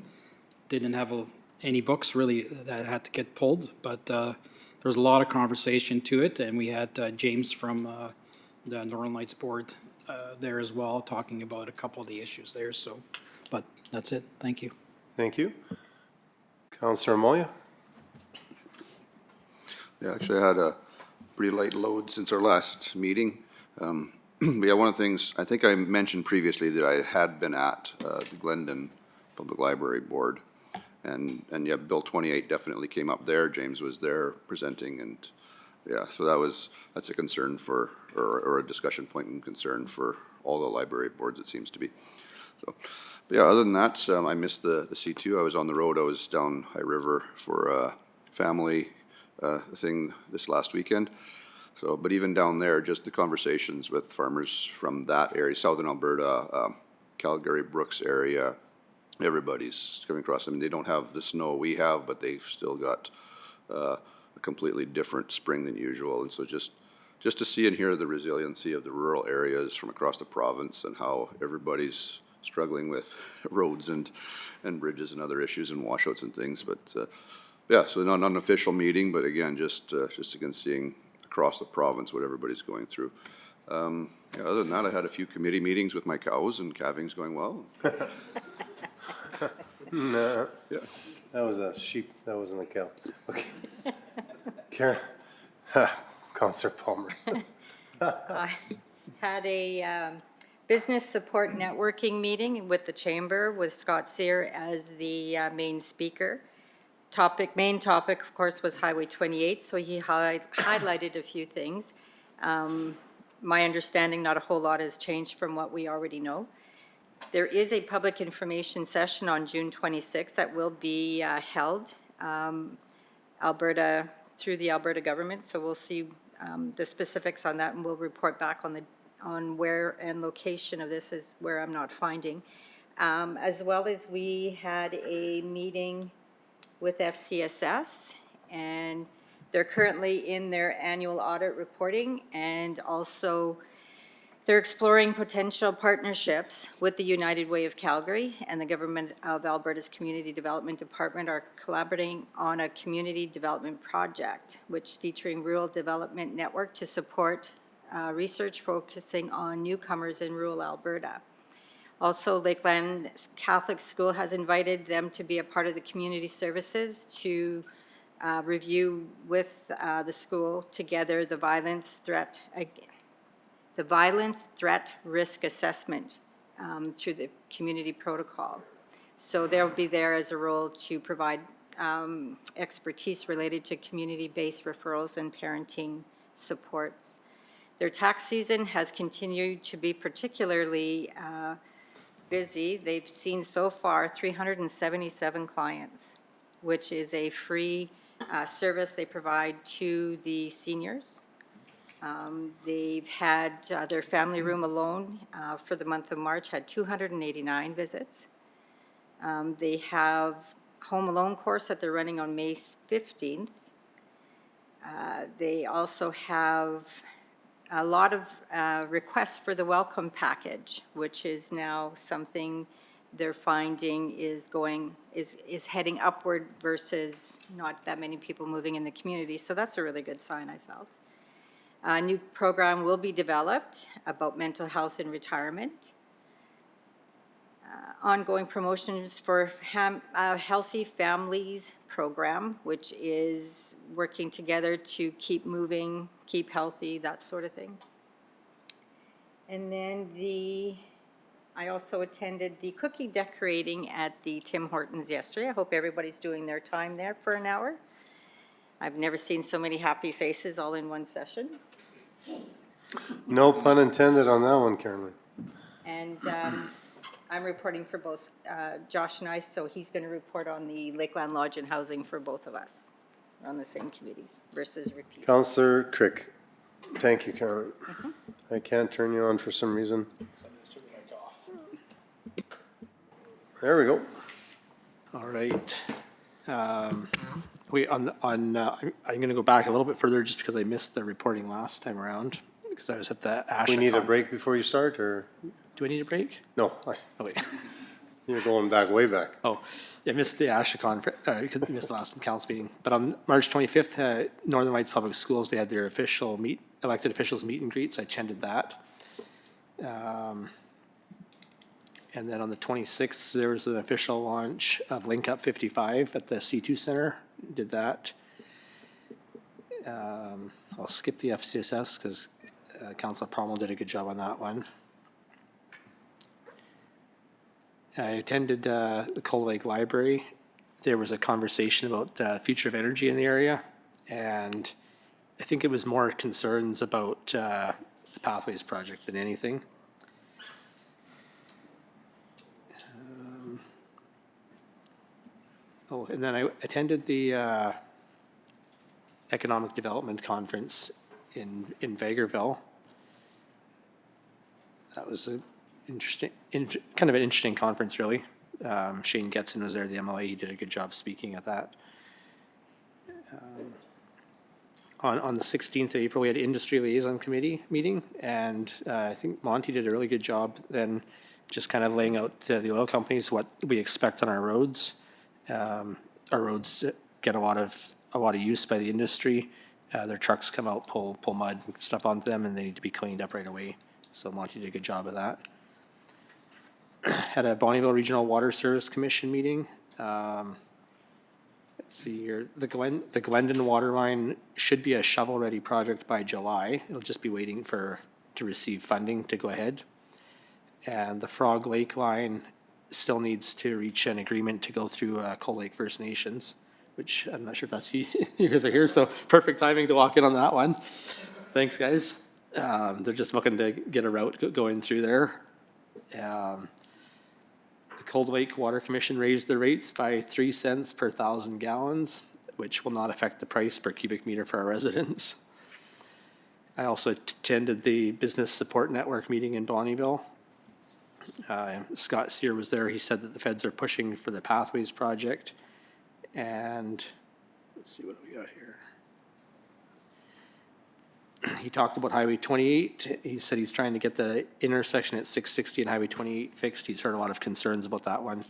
didn't have any books really that had to get pulled, but there's a lot of conversation to it, and we had James from the Northern Lights Board there as well, talking about a couple of the issues there. So, but that's it. Thank you. Thank you. Councillor Moya. Yeah, actually, I had a pretty light load since our last meeting. But yeah, one of the things, I think I mentioned previously that I had been at the Glendon Public Library Board. And yeah, Bill 28 definitely came up there. James was there presenting, and yeah, so that's a concern for, or a discussion point and concern for all the library boards, it seems to be. So, but yeah, other than that, I missed the C2. I was on the road. I was down High River for a family thing this last weekend. So, but even down there, just the conversations with farmers from that area, southern Alberta, Calgary, Brooks area, everybody's coming across. I mean, they don't have the snow we have, but they've still got a completely different spring than usual. And so just to see and hear the resiliency of the rural areas from across the province and how everybody's struggling with roads and bridges and other issues and washouts and things. But yeah, so not an official meeting, but again, just again seeing across the province what everybody's going through. Yeah, other than that, I had a few committee meetings with my cows and calving's going well. No, Yeah. that was a sheep, that wasn't a cow. Okay. Karen, Counselor Palmer. I had a business support networking meeting with the Chamber with Scott Sear as the main speaker. Main topic, of course, was Highway 28, so he highlighted a few things. My understanding, not a whole lot has changed from what we already know. There is a public information session on June 26th that will be held through the Alberta government, so we'll see the specifics on that, and we'll report back on where and location of this is where I'm not finding. As well as we had a meeting with FCSS, and they're currently in their annual audit reporting, and also they're exploring potential partnerships with the United Way of Calgary, and the Government of Alberta's Community Development Department are collaborating on a community development project, which featuring Rural Development Network to support research focusing on newcomers in rural Alberta. Also, Lakeland Catholic School has invited them to be a part of the community services to review with the school together the violence threat risk assessment through the community protocol. So they'll be there as a role to provide expertise related to community-based referrals and parenting supports. Their tax season has continued to be particularly busy. They've seen so far 377 clients, which is a free service they provide to the seniors. They've had their family room alone for the month of March had 289 visits. They have home alone course that they're running on May 15th. They also have a lot of requests for the welcome package, which is now something they're finding is heading upward versus not that many people moving in the community. So that's a really good sign, I felt. A new program will be developed about mental health and retirement. Ongoing promotions for Healthy Families program, which is working together to keep moving, keep healthy, that sort of thing. And then I also attended the cookie decorating at the Tim Hortons yesterday. I hope everybody's doing their time there for an hour. I've never seen so many happy faces all in one session. No pun intended on that one, Caroline. And I'm reporting for both Josh and I, so he's going to report on the Lakeland Lodge and Housing for both of us. We're on the same committees versus repeat. Counselor Crick. Thank you, Caroline. I can't turn you on for some reason. There we go. All right. I'm going to go back a little bit further just because I missed the reporting last time around because I was at the ASHA. We need a break before you start, or? Do I need a break? No. Oh, wait. You're going back, way back. Oh, yeah, I missed the ASHA conference, because I missed the last council meeting. But on March 25th, Northern Lights Public Schools, they had their elected officials meet and greet, so I attended that. And then on the 26th, there was an official launch of Link Up 55 at the C2 Center, did that. I'll skip the FCSS because Councilor Prommel did a good job on that one. I attended the Cold Lake Library. There was a conversation about future of energy in the area, and I think it was more concerns about the Pathways project than anything. And then I attended the Economic Development Conference in Vegreville. That was a kind of an interesting conference, really. Shane Getson was there, the MLA. He did a good job speaking at that. On the 16th of April, we had Industry Liaison Committee meeting, and I think Monty did a really good job then, just kind of laying out to the oil companies what we expect on our roads. Our roads get a lot of use by the industry. Their trucks come out, pull mud and stuff onto them, and they need to be cleaned up right away. So Monty did a good job of that. Had a Bonnyville Regional Water Service Commission meeting. Let's see here, the Glendon water line should be a shovel-ready project by July. It'll just be waiting to receive funding to go ahead. And the Frog Lake line still needs to reach an agreement to go through Cold Lake First Nations, which I'm not sure if that's you guys are here, so perfect timing to walk in on that one. Thanks, guys. They're just looking to get a route going through there. The Cold Lake Water Commission raised the rates by 3 cents per 1,000 gallons, which will not affect the price per cubic meter for our residents. I also attended the Business Support Network meeting in Bonnyville. Scott Sear was there. He said that the feds are pushing for the Pathways project. And let's see what we got here. He talked about Highway 28. He said he's trying to get the intersection at 660 and Highway 28 fixed. He's heard a lot of concerns about that one.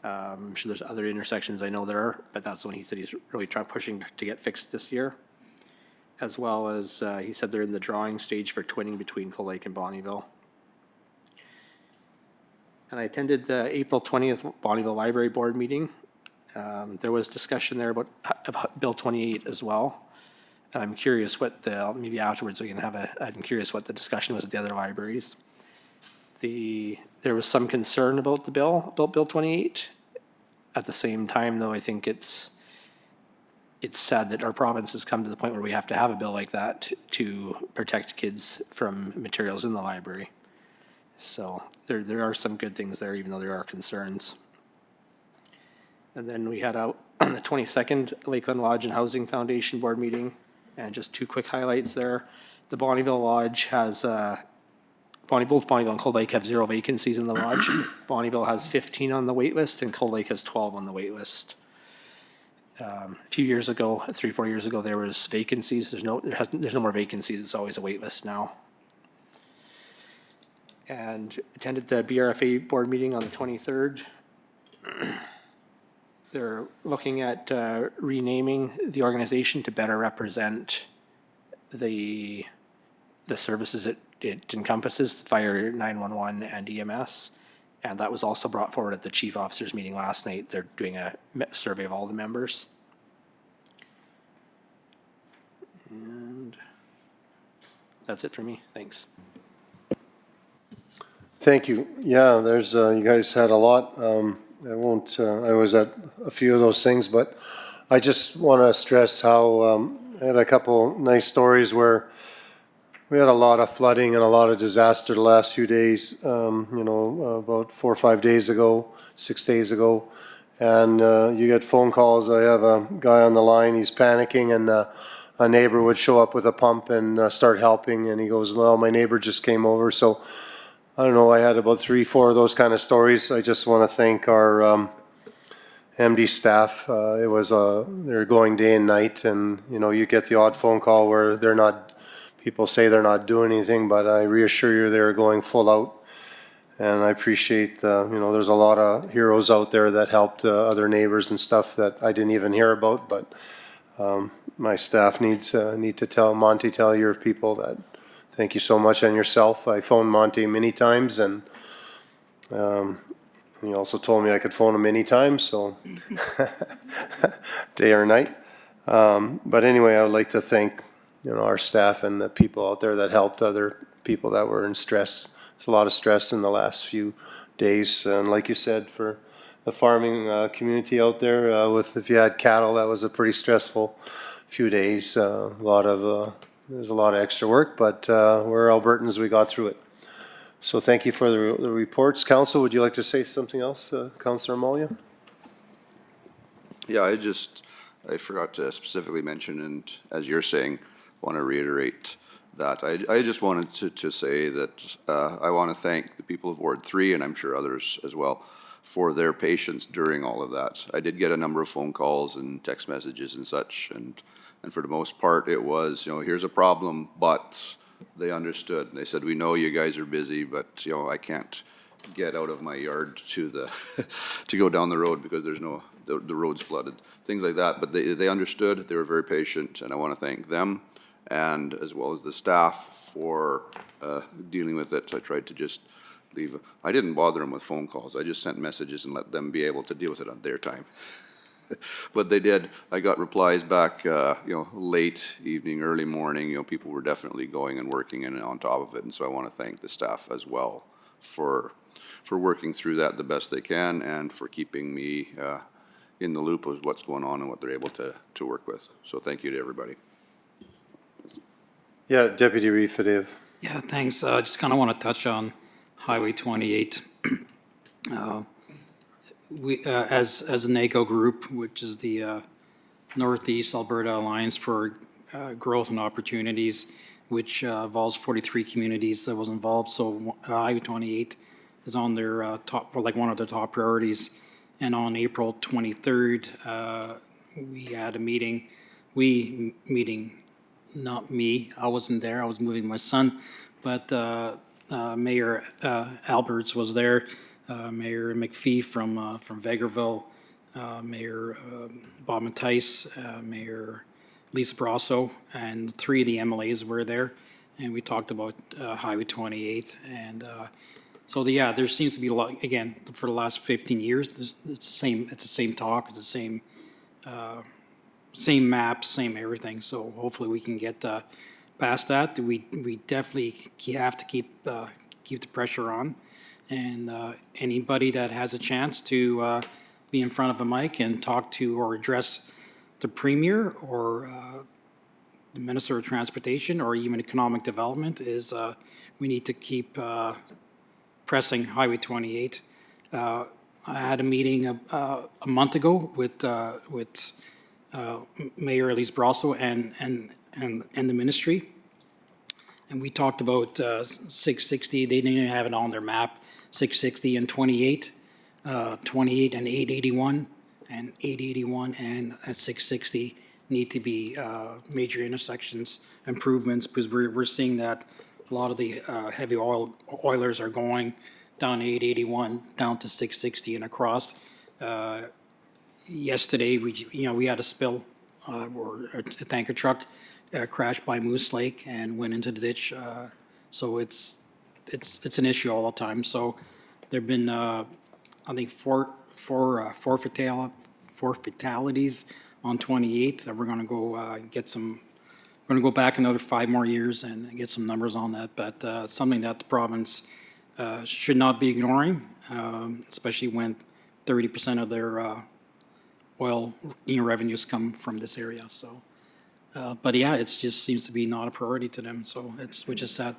I'm sure there's other intersections I know there are, but that's the one he said he's really pushing to get fixed this year. As well as he said they're in the drawing stage for twinning between Cold Lake and Bonnyville. And I attended the April 20th Bonnyville Library Board meeting. There was discussion there about Bill 28 as well. And I'm curious what maybe afterwards we can I'm curious what the discussion was at the other libraries. There was some concern about the bill, about Bill 28. At the same time, though, I think it's sad that our province has come to the point where we have to have a bill like that to protect kids from materials in the library. So there are some good things there, even though there are concerns. And then we had on the 22nd Lakeland Lodge and Housing Foundation Board meeting, and just two quick highlights there. The Bonnyville Lodge has both Bonnyville and Cold Lake have 0 vacancies in the lodge. Bonnyville has 15 on the wait list, and Cold Lake has 12 on the wait list. A few years ago, 3-4 years ago, there was vacancies. There's no more vacancies. It's always a wait list now. And attended the BRFA board meeting on the 23rd. They're looking at renaming the organization to better represent the services it encompasses, fire, 911, and EMS. And that was also brought forward at the chief officers meeting last night. They're doing a survey of all the members. And that's it for me. Thanks. Thank you. Yeah, there's, you guys had a lot. I was at a few of those things, but I just want to stress how I had a couple nice stories where we had a lot of flooding and a lot of disaster the last few days, about 4 or 5 days ago, 6 days ago. And you get phone calls. I have a guy on the line, he's panicking, and a neighbor would show up with a pump and start helping. And he goes, well, my neighbor just came over. So I don't know, I had about 3-4 of those kind of stories. I just want to thank our MD staff. They're going day and night, and you get the odd phone call where people say they're not doing anything, but I reassure you they're going full out. And I appreciate, there's a lot of heroes out there that helped other neighbors and stuff that I didn't even hear about, but my staff need to tell Monty, tell your people that thank you so much, and yourself. I phoned Monty many times, and he also told me I could phone him anytime, so day or night. But anyway, I would like to thank our staff and the people out there that helped other people that were in stress. There's a lot of stress in the last few days, and like you said, for the farming community out there, if you had cattle, that was a pretty stressful few days. There's a lot of extra work, but we're Albertans, we got through it. So thank you for the reports. Council, would you like to say something else, Councillor Amalia? Yeah, I forgot to specifically mention, and as you're saying, want to reiterate that. I just wanted to say that I want to thank the people of Ward 3, and I'm sure others as well, for their patience during all of that. I did get a number of phone calls and text messages and such, and for the most part, it was, you know, here's a problem, but they understood. They said, we know you guys are busy, but, you know, I can't get out of my yard to the, to go down the road because there's no, the road's flooded, things like that. But they understood, they were very patient, and I want to thank them and as well as the staff for dealing with it. I tried to just leave, I didn't bother them with phone calls. I just sent messages and let them be able to deal with it on their time. But they did. I got replies back, you know, late evening, early morning. You know, people were definitely going and working and on top of it. And so I want to thank the staff as well for working through that the best they can and for keeping me in the loop of what's going on and what they're able to work with. So thank you to everybody. Yeah, Deputy Reeve, Dave. Yeah, thanks. Just kind of want to touch on Highway 28. We, as a NACO group, which is the Northeast Alberta Alliance for Growth and Opportunities, which involves 43 communities that was involved. So Highway 28 is on their top, or like one of their top priorities. And on April 23rd, we had a meeting. Not me. I wasn't there. I was moving my son, but Mayor Alberts was there. Mayor McPhee from Vegreville, Mayor Bob Mattice, Mayor Lisa Brasso, and 3 of the MLAs were there, and we talked about Highway 28. And so there seems to be a lot, again, for the last 15 years, it's the same talk, it's the same maps, same everything. So hopefully we can get past that. We definitely have to keep the pressure on. And anybody that has a chance to be in front of a mic and talk to or address the Premier or the Minister of Transportation or even Economic Development is we need to keep pressing Highway 28. I had a meeting a month ago with Mayor Elise Brasso and the ministry. And we talked about 660, they didn't even have it on their map, 660 and 28, 28 and 881, and 881 and 660 need to be major intersections improvements, because we're seeing that a lot of the heavy oilers are going down 881, down to 660 and across. Yesterday, we had a spill, or a tanker truck crashed by Moose Lake and went into the ditch. So it's an issue all the time. So there've been, I think, four fatalities on 28 that we're going to go get some. We're going to go back another 5 more years and get some numbers on that. But something that the province should not be ignoring, especially when 30% of their oil revenues come from this area. So, but yeah, it just seems to be not a priority to them. So which is sad,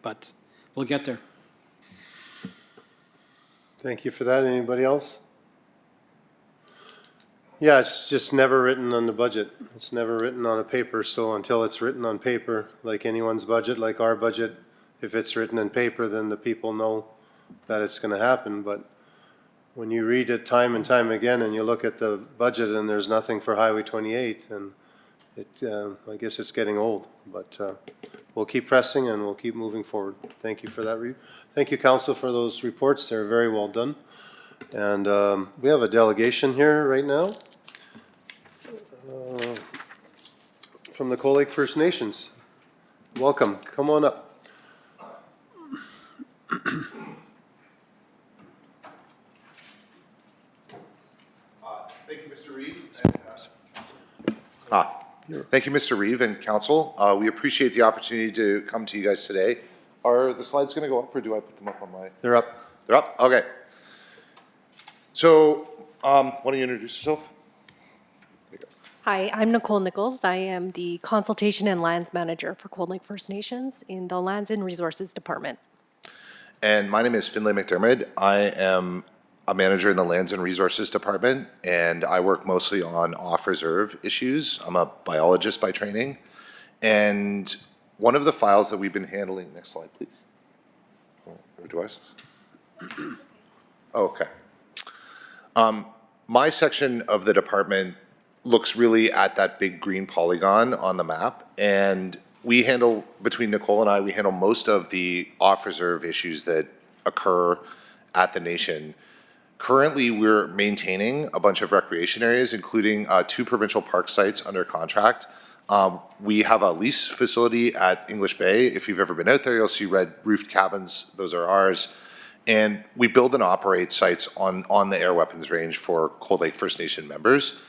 but we'll get there. Thank you for that. Anybody else? Yeah, it's just never written on the budget. It's never written on a paper. So until it's written on paper, like anyone's budget, like our budget, if it's written in paper, then the people know that it's going to happen. But when you read it time and time again and you look at the budget and there's nothing for Highway 28, and I guess it's getting old. But we'll keep pressing and we'll keep moving forward. Thank you for that. Thank you, Council, for those reports. They're very well done. And we have a delegation here right now from the Cold Lake First Nations. Welcome. Come on up. Thank you, Mr. Reeve. Thank you, Mr. Reeve and Council. We appreciate the opportunity to come to you guys today. Are the slides going to go up, or do I put them up on my? They're up. They're up? Okay. So, why don't you introduce yourself? Hi, I'm Nicole Nichols. I am the Consultation and Lands Manager for Cold Lake First Nations in the Lands and Resources Department. And my name is Finlay McDermott. I am a manager in the Lands and Resources Department, and I work mostly on off-reserve issues. I'm a biologist by training. And one of the files that we've been handling, next slide, please. Or do I? Oh, okay. My section of the department looks really at that big green polygon on the map, and we handle, between Nicole and I, we handle most of the off-reserve issues that occur at the nation. Currently, we're maintaining a bunch of recreation areas, including 2 provincial park sites under contract. We have a lease facility at English Bay. If you've ever been out there, you'll see red roofed cabins. Those are ours. And we build and operate sites on the air weapons range for Cold Lake First Nation members.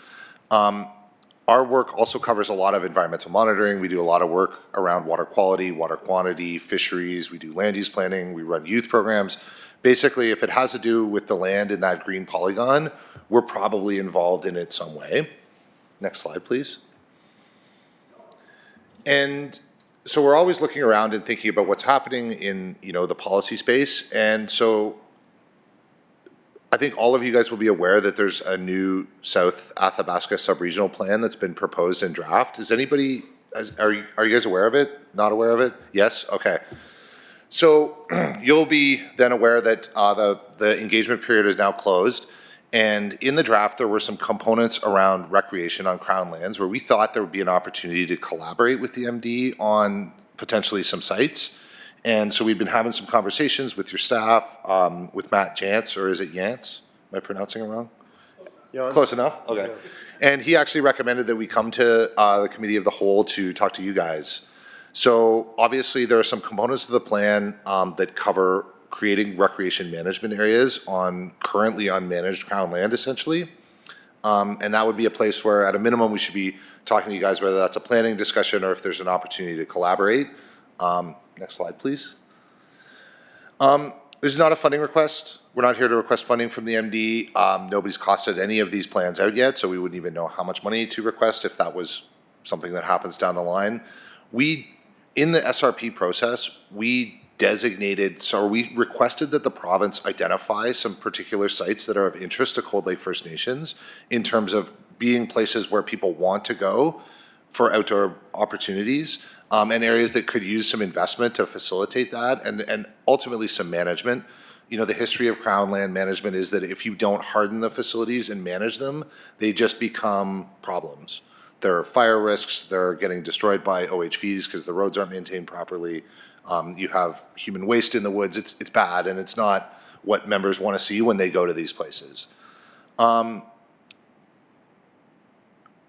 Our work also covers a lot of environmental monitoring. We do a lot of work around water quality, water quantity, fisheries. We do land use planning. We run youth programs. Basically, if it has to do with the land in that green polygon, we're probably involved in it some way. Next slide, please. And so we're always looking around and thinking about what's happening in, the policy space. And so I think all of you guys will be aware that there's a new South Athabasca sub-regional plan that's been proposed in draft. Is anybody, are you guys aware of it? Not aware of it? Yes? Okay. So you'll be then aware that the engagement period is now closed. And in the draft, there were some components around recreation on Crown lands where we thought there would be an opportunity to collaborate with the MD on potentially some sites. And so we've been having some conversations with your staff, with Matt Jantz, or is it Yantz? Am I pronouncing it wrong? Yeah. Close enough? Okay. And he actually recommended that we come to the Committee of the Whole to talk to you guys. So obviously there are some components of the plan that cover creating recreation management areas on currently unmanaged Crown land, essentially. And that would be a place where, at a minimum, we should be talking to you guys, whether that's a planning discussion or if there's an opportunity to collaborate. Next slide, please. This is not a funding request. We're not here to request funding from the MD. Nobody's costed any of these plans out yet, so we wouldn't even know how much money to request if that was something that happens down the line. In the SRP process, we requested that the province identify some particular sites that are of interest to Cold Lake First Nations in terms of being places where people want to go for outdoor opportunities, and areas that could use some investment to facilitate that, and ultimately some management. The history of Crown land management is that if you don't harden the facilities and manage them, they just become problems. There are fire risks, they're getting destroyed by OHVs because the roads aren't maintained properly. You have human waste in the woods. It's bad, and it's not what members want to see when they go to these places.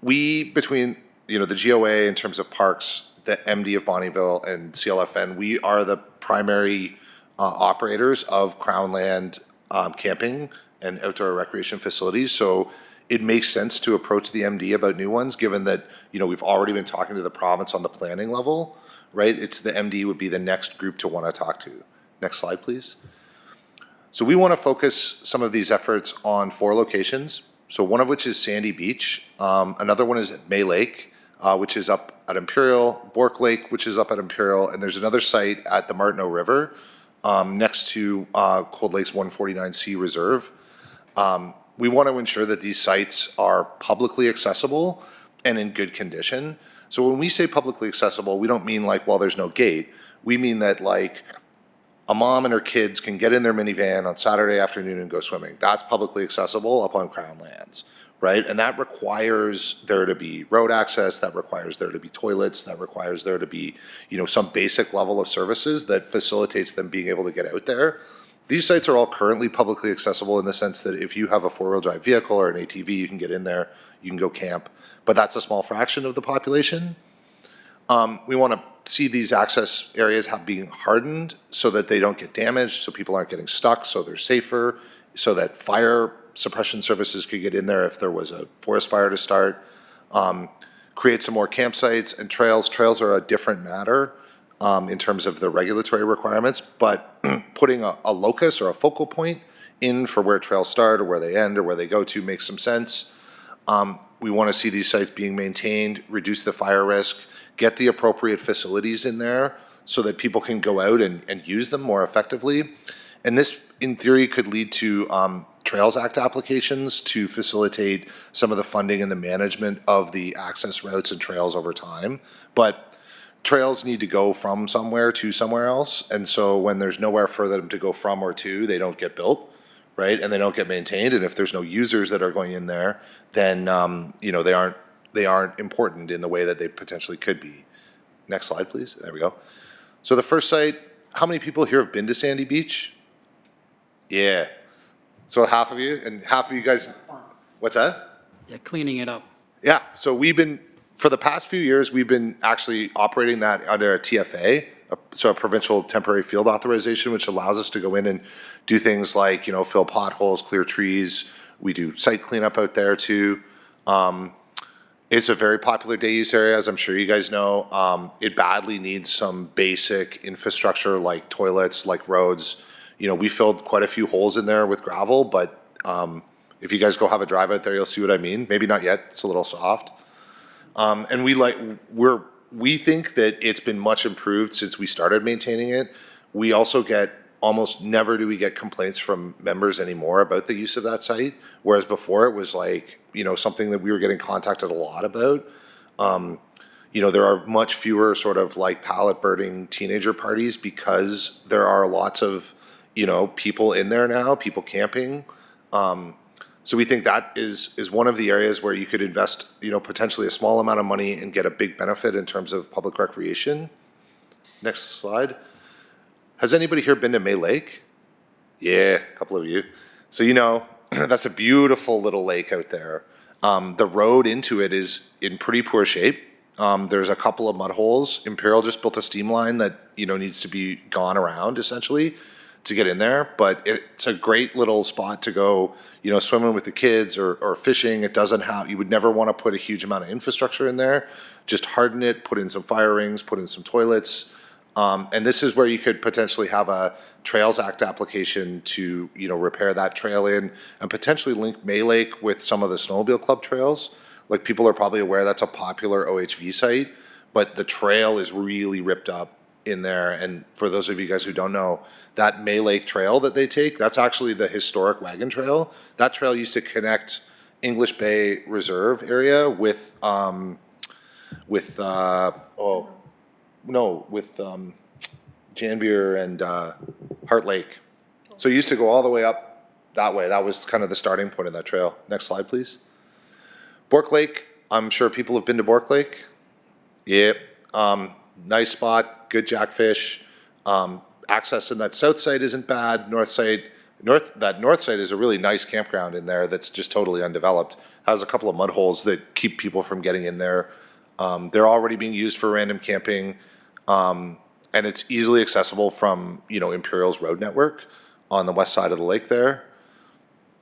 Between the GOA in terms of parks, the MD of Bonnyville and CLFN, we are the primary operators of Crown land camping and outdoor recreation facilities. So it makes sense to approach the MD about new ones, given that we've already been talking to the province on the planning level. Right, it's the MD would be the next group to want to talk to. Next slide, please. So we want to focus some of these efforts on 4 locations. So one of which is Sandy Beach. Another one is at May Lake, which is up at Imperial, Bork Lake, which is up at Imperial, and there's another site at the Martineau River next to Cold Lake's 149C Reserve. We want to ensure that these sites are publicly accessible and in good condition. So when we say publicly accessible, we don't mean there's no gate. We mean that a mom and her kids can get in their minivan on Saturday afternoon and go swimming. That's publicly accessible up on Crown lands, right? And that requires there to be road access, that requires there to be toilets, that requires there to be, some basic level of services that facilitates them being able to get out there. These sites are all currently publicly accessible in the sense that if you have a 4-wheel drive vehicle or an ATV, you can get in there, you can go camp, but that's a small fraction of the population. We want to see these access areas being hardened so that they don't get damaged, so people aren't getting stuck, so they're safer, so that fire suppression services could get in there if there was a forest fire to start. Create some more campsites and trails. Trails are a different matter in terms of the regulatory requirements, but putting a locus or a focal point in for where trails start or where they end or where they go to makes some sense. We want to see these sites being maintained, reduce the fire risk, get the appropriate facilities in there so that people can go out and use them more effectively. And this, in theory, could lead to Trails Act applications to facilitate some of the funding and the management of the access routes and trails over time. But trails need to go from somewhere to somewhere else. And so when there's nowhere for them to go from or to, they don't get built, right? And they don't get maintained, and if there's no users that are going in there, then, you know, they aren't important in the way that they potentially could be. Next slide, please. There we go. So the first site, how many people here have been to Sandy Beach? Yeah. So half of you, and half of you guys, what's that? Yeah, cleaning it up. Yeah, so we've been, for the past few years, we've been actually operating that under a TFA, so a provincial temporary field authorization, which allows us to go in and do things like, you know, fill potholes, clear trees. We do site cleanup out there too. It's a very popular day use area, as I'm sure you guys know. It badly needs some basic infrastructure like toilets, like roads. You know, we filled quite a few holes in there with gravel, but if you guys go have a drive out there, you'll see what I mean. Maybe not yet, it's a little soft. And we think that it's been much improved since we started maintaining it. We also get, almost never do we get complaints from members anymore about the use of that site, whereas before it was like, you know, something that we were getting contacted a lot about. You know, there are much fewer sort of like pallet burning teenager parties because there are lots of, you know, people in there now, people camping. So we think that is one of the areas where you could invest, you know, potentially a small amount of money and get a big benefit in terms of public recreation. Next slide. Has anybody here been to May Lake? Yeah, a couple of you. So you know, that's a beautiful little lake out there. The road into it is in pretty poor shape. There's a couple of mud holes. Imperial just built a steam line that, you know, needs to be gone around essentially to get in there, but it's a great little spot to go, you know, swimming with the kids or fishing. It doesn't have, you would never want to put a huge amount of infrastructure in there. Just harden it, put in some fire rings, put in some toilets. And this is where you could potentially have a Trails Act application to, you know, repair that trail in and potentially link May Lake with some of the snowmobile club trails. Like people are probably aware that's a popular OHV site, but the trail is really ripped up in there. And for those of you guys who don't know, that May Lake Trail that they take, that's actually the historic wagon trail. That trail used to connect English Bay Reserve area with Janvier and Heart Lake. So it used to go all the way up that way. That was kind of the starting point of that trail. Next slide, please. Bork Lake, I'm sure people have been to Bork Lake. Yep. Nice spot, good jackfish. Access in that south side isn't bad. That north side is a really nice campground in there that's just totally undeveloped. Has a couple of mud holes that keep people from getting in there. They're already being used for random camping, and it's easily accessible from, you know, Imperial's road network on the west side of the lake there.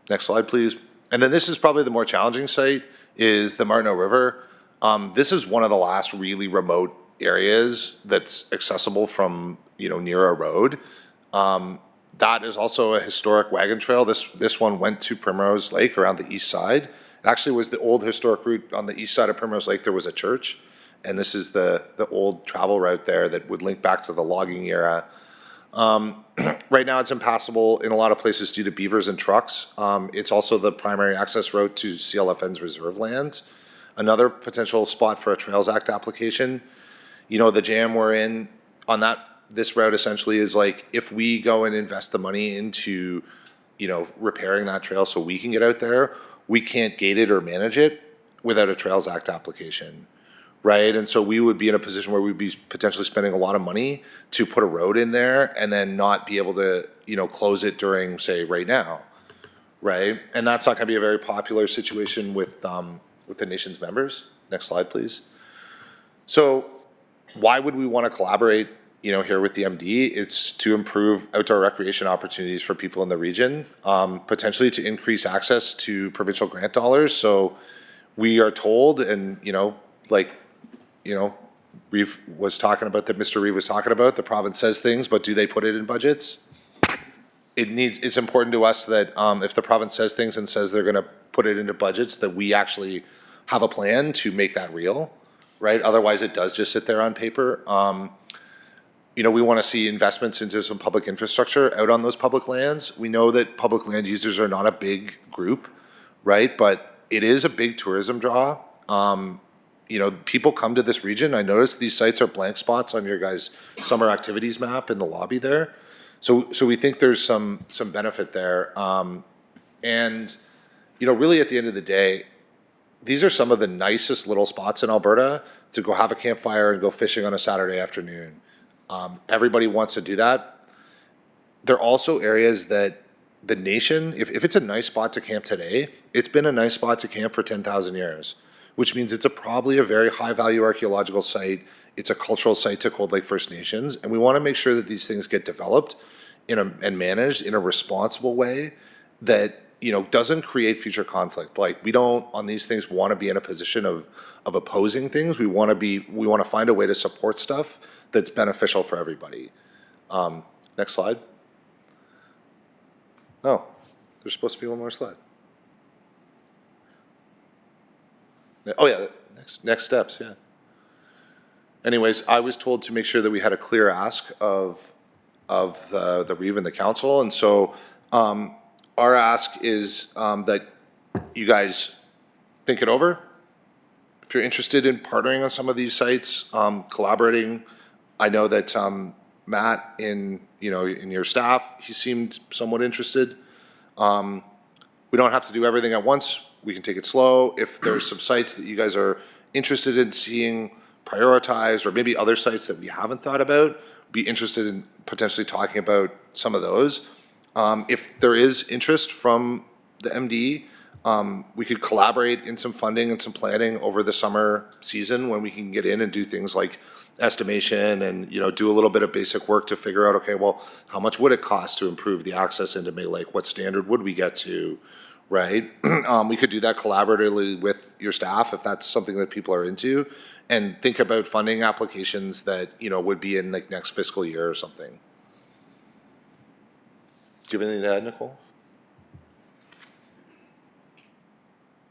Next slide, please. And then this is probably the more challenging site, is the Martineau River. This is one of the last really remote areas that's accessible from, you know, near a road. That is also a historic wagon trail. This one went to Primrose Lake around the east side. It actually was the old historic route on the east side of Primrose Lake. There was a church, and this is the old travel route there that would link back to the logging era. Right now it's impassable in a lot of places due to beavers and trucks. It's also the primary access route to CLFN's reserve lands. Another potential spot for a Trails Act application. You know, the jam we're in on this route essentially is like, if we go and invest the money into, you know, repairing that trail so we can get out there, we can't gate it or manage it without a Trails Act application, right? And so we would be in a position where we'd be potentially spending a lot of money to put a road in there and then not be able to, you know, close it during, say, right now, right? And that's not gonna be a very popular situation with the nation's members. Next slide, please. So why would we want to collaborate, you know, here with the MD? It's to improve outdoor recreation opportunities for people in the region, potentially to increase access to provincial grant dollars. So we are told, and, you know, like, you know, Reeve was talking about, that Mr. Reeve was talking about, the province says things, but do they put it in budgets? It's important to us that if the province says things and says they're going to put it into budgets, that we actually have a plan to make that real, right? Otherwise it does just sit there on paper. You know, we want to see investments into some public infrastructure out on those public lands. We know that public land users are not a big group, right? But it is a big tourism draw. You know, people come to this region. I noticed these sites are blank spots on your guys' summer activities map in the lobby there. So we think there's some benefit there. And, you know, really at the end of the day, these are some of the nicest little spots in Alberta to go have a campfire and go fishing on a Saturday afternoon. Everybody wants to do that. They're also areas that the nation, if it's a nice spot to camp today, it's been a nice spot to camp for 10,000 years, which means it's probably a very high-value archaeological site. It's a cultural site to Cold Lake First Nations, and we want to make sure that these things get developed and managed in a responsible way that, you know, doesn't create future conflict. Like, we don't, on these things, want to be in a position of opposing things. We want to find a way to support stuff that's beneficial for everybody. Next slide. Oh, there's supposed to be one more slide. Oh yeah, next steps, yeah. Anyways, I was told to make sure that we had a clear ask of the REIV and the council, and so our ask is that you guys think it over. If you're interested in partnering on some of these sites, collaborating, I know that Matt in your staff, he seemed somewhat interested. We don't have to do everything at once. We can take it slow. If there's some sites that you guys are interested in seeing prioritized, or maybe other sites that we haven't thought about, be interested in potentially talking about some of those. If there is interest from the MD, we could collaborate in some funding and some planning over the summer season when we can get in and do things like estimation and, you know, do a little bit of basic work to figure out, okay, well, how much would it cost to improve the access into May Lake? What standard would we get to, right? We could do that collaboratively with your staff if that's something that people are into, and think about funding applications that, you know, would be in like next fiscal year or something. Do you have anything to add, Nicole?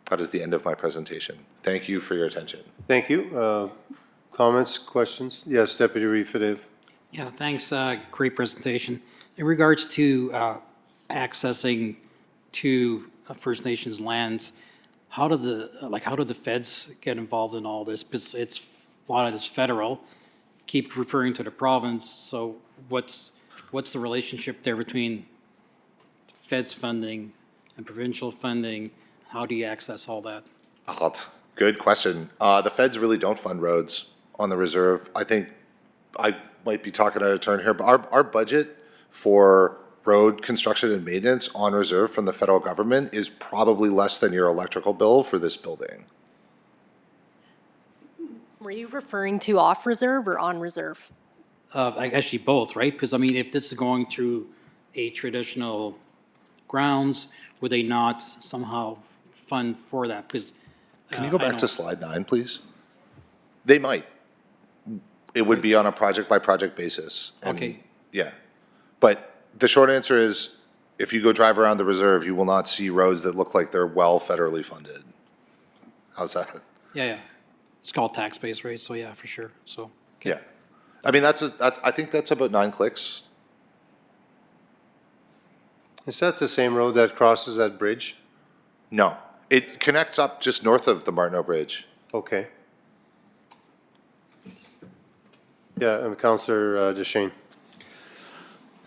That is the end of my presentation. Thank you for your attention. Thank you. Comments, questions? Yes, Deputy Refidiv. Yeah, thanks. Great presentation. In regards to accessing to First Nations lands, how do the feds get involved in all this? Because a lot of it's federal. Keep referring to the province. So what's the relationship there between feds funding and provincial funding? How do you access all that? Oh, good question. The feds really don't fund roads on the reserve. I think I might be talking out of turn here, but our budget for road construction and maintenance on reserve from the federal government is probably less than your electrical bill for this building. Were you referring to off reserve or on reserve? Actually, both, right? Because, I mean, if this is going through a traditional grounds, would they not somehow fund for that? Because Can you go back to slide 9, please? They might. It would be on a project-by-project basis. And, Okay. yeah. But the short answer is, if you go drive around the reserve, you will not see roads that look like they're well federally funded. How's that? Yeah. It's called tax base, right? So, yeah, for sure. So, Yeah. I mean, I think that's about 9 clicks. Is that the same road that crosses that bridge? No. It connects up just north of the Martineau Bridge. Okay. Yeah, Councillor Deschênes.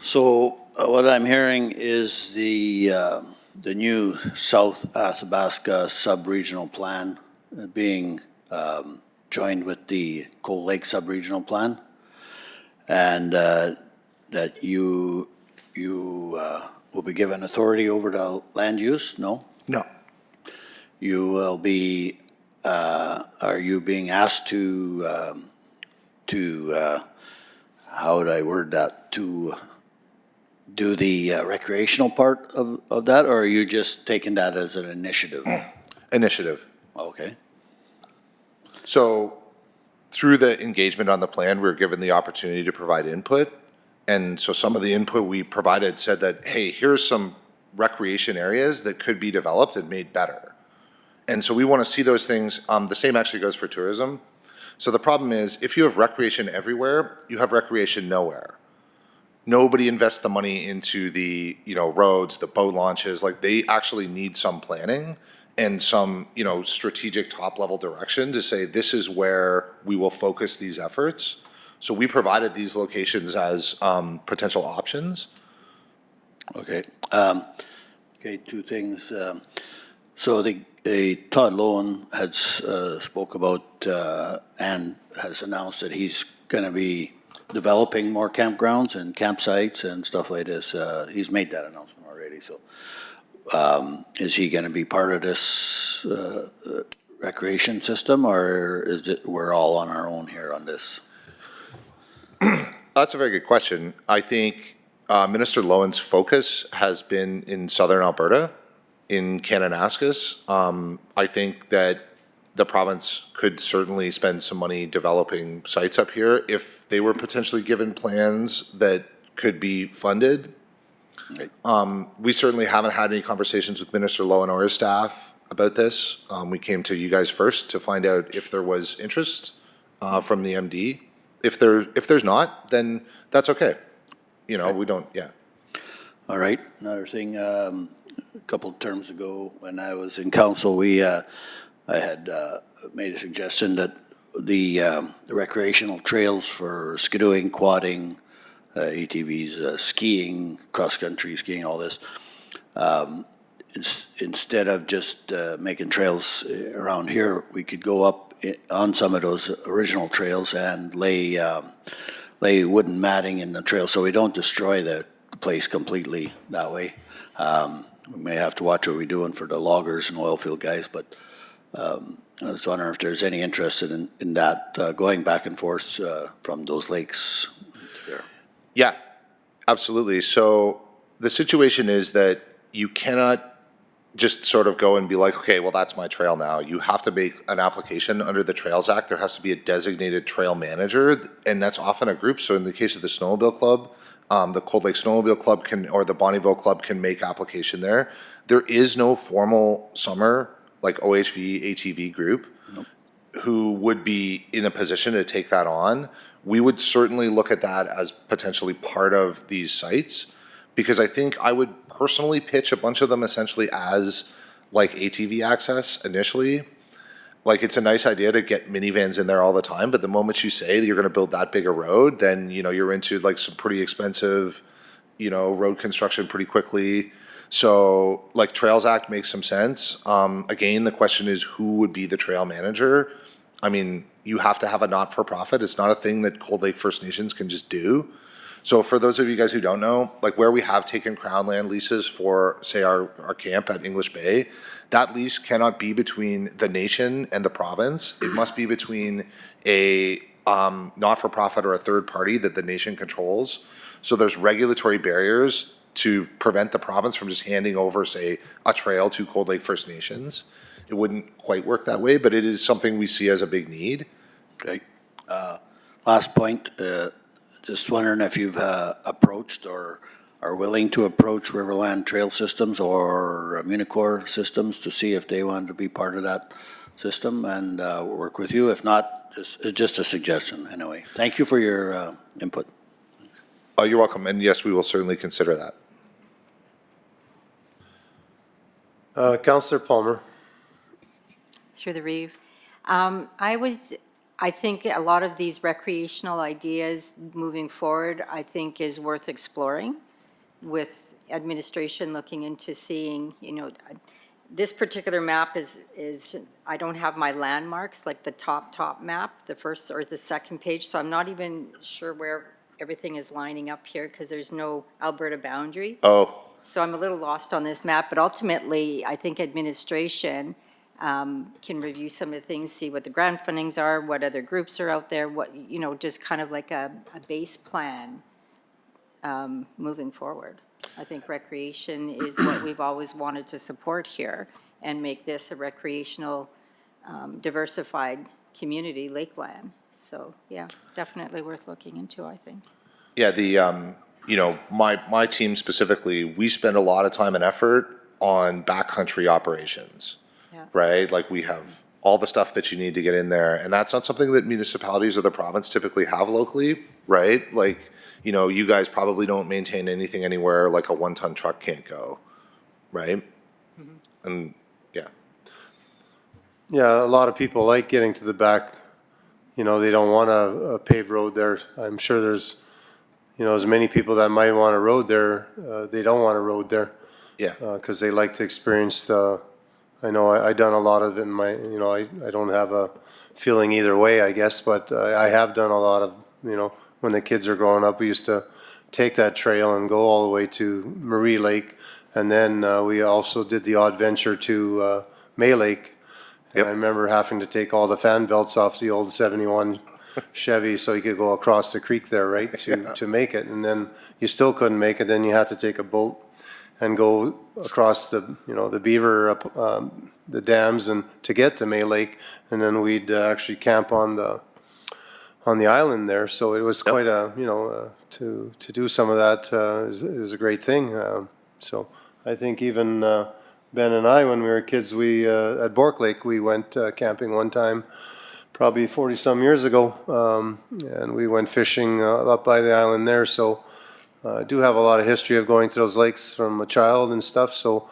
So what I'm hearing is the new South Athabasca Sub-Regional Plan being joined with the Cold Lake Sub-Regional Plan, and that you will be given authority over the land use? No? No. You will be, are you being asked to, how would I word that, to do the recreational part of that, or are you just taking that as an initiative? Initiative. Okay. So through the engagement on the plan, we were given the opportunity to provide input. And so some of the input we provided said that, hey, here's some recreation areas that could be developed and made better. And so we want to see those things. The same actually goes for tourism. So the problem is, if you have recreation everywhere, you have recreation nowhere. Nobody invests the money into the, roads, the boat launches. Like, they actually need some planning and some, strategic top-level direction to say, this is where we will focus these efforts. So we provided these locations as potential options. Okay. Okay, two things. So Todd Lowen has spoke about and has announced that he's going to be developing more campgrounds and campsites and stuff like this. He's made that announcement already, so is he going to be part of this recreation system, or is it we're all on our own here on this? That's a very good question. I think Minister Lowen's focus has been in southern Alberta, in Kananaskis. I think that the province could certainly spend some money developing sites up here if they were potentially given plans that could be funded. We certainly haven't had any conversations with Minister Lowen or his staff about this. We came to you guys first to find out if there was interest from the MD. If there's not, then that's okay. You know, we don't, yeah. All right, another thing, a couple of terms ago, when I was in council, I had made a suggestion that the recreational trails for skidooing, quadding, ATVs, skiing, cross-country skiing, all this, instead of just making trails around here, we could go up on some of those original trails and lay wooden matting in the trail so we don't destroy the place completely that way. We may have to watch what we're doing for the loggers and oil field guys, but I was wondering if there's any interest in that, going back and forth from those lakes there. Yeah, absolutely. So the situation is that you cannot just sort of go and be like, okay, well, that's my trail now. You have to make an application under the Trails Act. There has to be a designated trail manager, and that's often a group. So in the case of the Snowmobile Club, the Cold Lake Snowmobile Club or the Bonnyville Club can make application there. There is no formal summer, like OHV, ATV group who would be in a position to take that on. We would certainly look at that as potentially part of these sites, because I think I would personally pitch a bunch of them essentially as like ATV access initially. Like, it's a nice idea to get minivans in there all the time, but the moment you say that you're gonna build that big a road, then, you know, you're into like some pretty expensive, you know, road construction pretty quickly. So like Trails Act makes some sense. Again, the question is who would be the trail manager? I mean, you have to have a not-for-profit. It's not a thing that Cold Lake First Nations can just do. So for those of you guys who don't know, like where we have taken Crown land leases for, say, our camp at English Bay, that lease cannot be between the nation and the province. It must be between a not-for-profit or a third party that the nation controls. So there's regulatory barriers to prevent the province from just handing over, say, a trail to Cold Lake First Nations. It wouldn't quite work that way, but it is something we see as a big need. Okay. Last point, just wondering if you've approached or are willing to approach Riverland Trail Systems or Unicor Systems to see if they wanted to be part of that system and work with you. If not, just a suggestion anyway. Thank you for your input. Oh, you're welcome. And yes, we will certainly consider that. Councillor Palmer. Through the Reeve. I think a lot of these recreational ideas moving forward, I think is worth exploring with administration looking into seeing, you know, this particular map is I don't have my landmarks, like the top map, the first or the second page, so I'm not even sure where everything is lining up here because there's no Alberta boundary. Oh. So I'm a little lost on this map, but ultimately, I think administration can review some of the things, see what the grant fundings are, what other groups are out there, what, you know, just kind of like a base plan moving forward. I think recreation is what we've always wanted to support here and make this a recreational, diversified community, lakeland. So, yeah, definitely worth looking into, I think. Yeah, you know, my team specifically, we spend a lot of time and effort on backcountry operations, right? Like we have all the stuff that you need to get in there, and that's not something that municipalities or the province typically have locally, right? Like, you know, you guys probably don't maintain anything anywhere like a 1-ton truck can't go, right? Mm-hmm. And yeah. Yeah, a lot of people like getting to the back, you know, they don't want a paved road there. I'm sure there's, you know, as many people that might want a road there, they don't want a road there. Yeah. Because they like to experience the, I know I done a lot of it in my, you know, I don't have a feeling either way, I guess, but I have done a lot of, you know, when the kids are growing up, we used to take that trail and go all the way to Marie Lake. And then we also did the odd venture to May Lake. And I remember having to take all the fan belts off the old 71 Chevy so you could go across the creek there, right, to make it. And then you still couldn't make it, then you had to take a boat and go across the, you know, the Beaver, the dams and to get to May Lake. And then we'd actually camp on the island there. So it was quite a, you know, to do some of that, it was a great thing. So I think even Ben and I, when we were kids, we, at Bork Lake, we went camping one time, probably 40-some years ago. And we went fishing up by the island there. So I do have a lot of history of going to those lakes from a child and stuff. So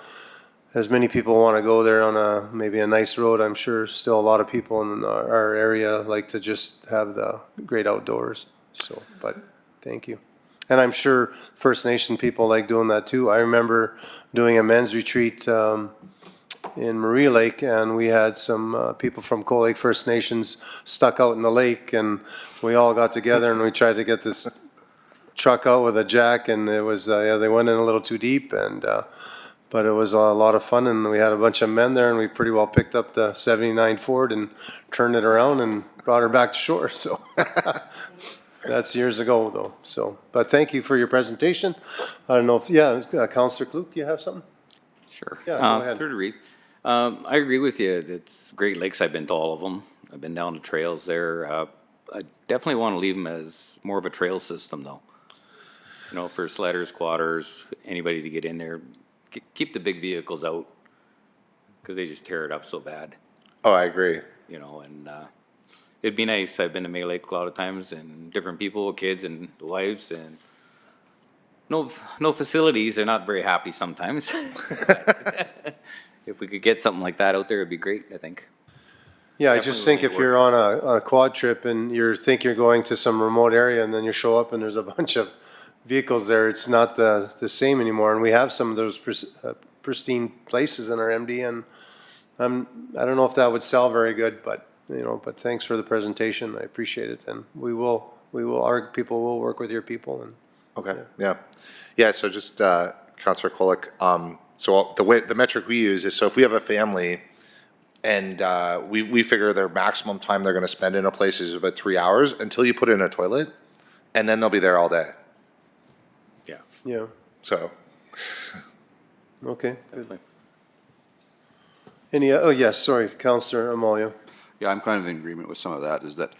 as many people want to go there on maybe a nice road, I'm sure still a lot of people in our area like to just have the great outdoors. So, but thank you. And I'm sure First Nation people like doing that too. I remember doing a men's retreat in Marie Lake, and we had some people from Cold Lake First Nations stuck out in the lake, and we all got together and we tried to get this truck out with a jack, and it was, yeah, they went in a little too deep, and but it was a lot of fun, and we had a bunch of men there, and we pretty well picked up the 79 Ford and turned it around and brought her back to shore, so. That's years ago, though, so. But thank you for your presentation. I don't know if, yeah, Councillor Klug, you have something? Sure. Yeah, go ahead. Through to Reed. I agree with you. It's Great Lakes. I've been to all of them. I've been down the trails there. I definitely want to leave them as more of a trail system, though. You know, for sledders, quadders, anybody to get in there. Keep the big vehicles out because they just tear it up so bad. Oh, I agree. You know, and it'd be nice. I've been to May Lake a lot of times, and different people, kids and wives, and no facilities. They're not very happy sometimes. If we could get something like that out there, it'd be great, I think. Yeah, I just think if you're on a quad trip and you think you're going to some remote area and then you show up and there's a bunch of vehicles there, it's not the same anymore. And we have some of those pristine places in our MD, and I don't know if that would sell very good, but, you know, but thanks for the presentation. I appreciate it. And our people will work with your people. And Okay, yeah, so just, Councillor Kolek, so the metric we use is, so if we have a family and we figure their maximum time they're gonna spend in a place is about 3 hours until you put in a toilet, and then they'll be there all day. yeah, So, okay. Good. Any, oh, yes, sorry, Councillor Amalia. Yeah, I'm kind of in agreement with some of that, is that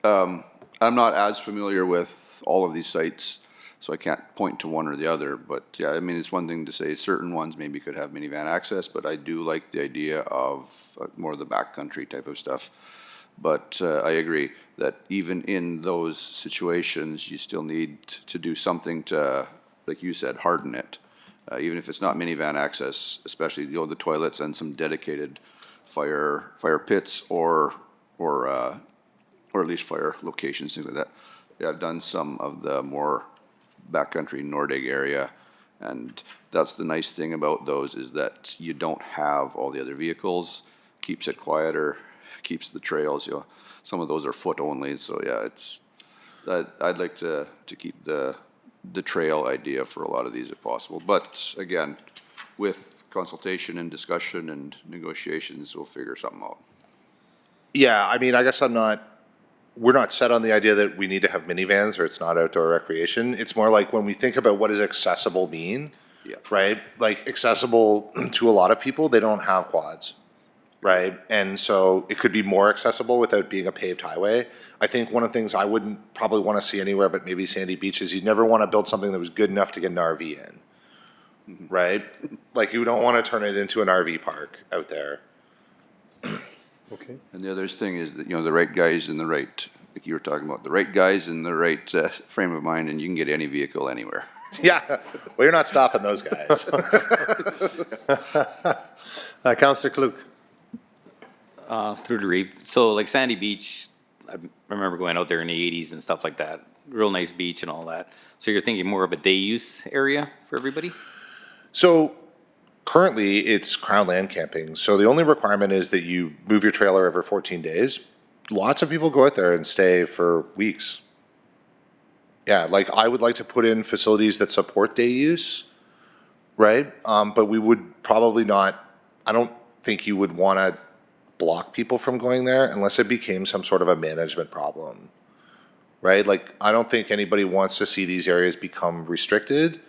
I'm not as familiar with all of these sites, so I can't point to one or the other, but yeah, I mean, it's one thing to say certain ones maybe could have minivan access, but I do like the idea of more of the backcountry type of stuff. But I agree that even in those situations, you still need to do something to, like you said, harden it. Even if it's not minivan access, especially, you know, the toilets and some dedicated fire pits or at least fire locations, things like that. Yeah, I've done some of the more backcountry Nordig area, and that's the nice thing about those, is that you don't have all the other vehicles, keeps it quieter, keeps the trails, you know, some of those are foot only, so yeah, it's, I'd like to keep the trail idea for a lot of these if possible, but again, with consultation and discussion and negotiations, we'll figure something out. yeah, I mean, I guess we're not set on the idea that we need to have minivans or it's not outdoor recreation. It's more like when we think about what does accessible mean, right? Like accessible to a lot of people, they don't have quads, right? And so it could be more accessible without being a paved highway. I think one of the things I wouldn't probably want to see anywhere but maybe Sandy Beach is you'd never want to build something that was good enough to get an RV in, right? Like you don't want to turn it into an RV park out there. Okay. And the other thing is that, you know, the right guys in the right, like you were talking about, the right guys in the right frame of mind, and you can get any vehicle anywhere. Yeah, well, you're not stopping those guys. Councillor Klug. Through the Reed. So like Sandy Beach, I remember going out there in the 80s and stuff like that. Real nice beach and all that. So you're thinking more of a day use area for everybody? So currently, it's Crown Land Camping. So the only requirement is that you move your trailer every 14 days. Lots of people go out there and stay for weeks. Yeah, like I would like to put in facilities that support day use, right? But we would probably not, I don't think you would want to block people from going there unless it became some sort of a management problem, right? Like, I don't think anybody wants to see these areas become restricted,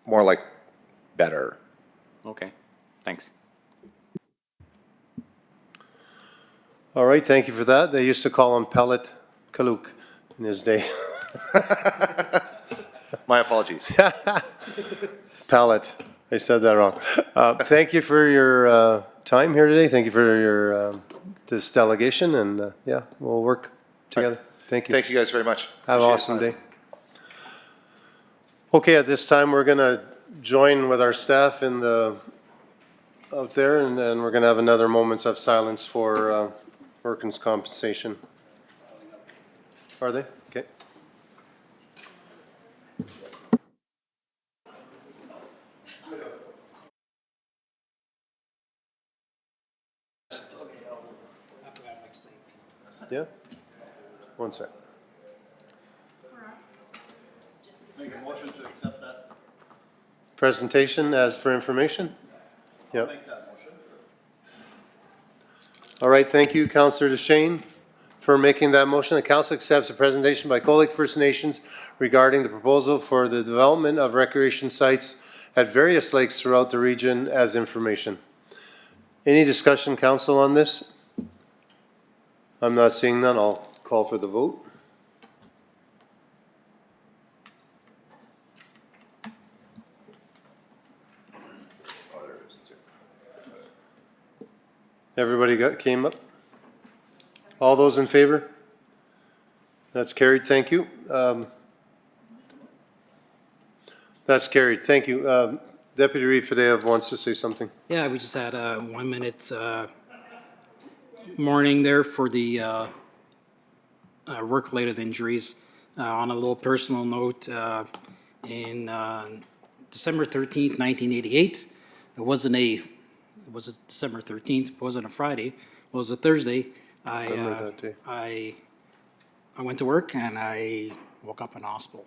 more like better. Okay, thanks. All right, thank you for that. They used to call him Pellet Kaluk in his day. My apologies. Pallet. I said that wrong. Thank you for your time here today. Thank you for your this delegation, and yeah, we'll work together. Thank you. Thank you guys very much. Have an awesome day. Okay, at this time, we're going to join with our staff in the out there, and we're going to have another moments of silence for workers' compensation. Are they? Okay. Yeah? One sec. Make a motion to accept that. Presentation as for information? Yep. Make that motion. All right, thank you, Councillor DeShane, for making that motion. The council accepts a presentation by Cold Lake First Nations regarding the proposal for the development of recreation sites at various lakes throughout the region as information. Any discussion, council, on this? I'm not seeing none. I'll call for the vote. Everybody came up? All those in favor? That's carried. Thank you. That's carried. Thank you. Deputy Reeve Fadeev wants to say something. Yeah, we just had a 1 minute morning there for the work-related injuries. On a little personal note, in December 13th, 1988, was it December 13th? It wasn't a Friday. It was a Thursday. Remember that day. I went to work and I woke up in hospital.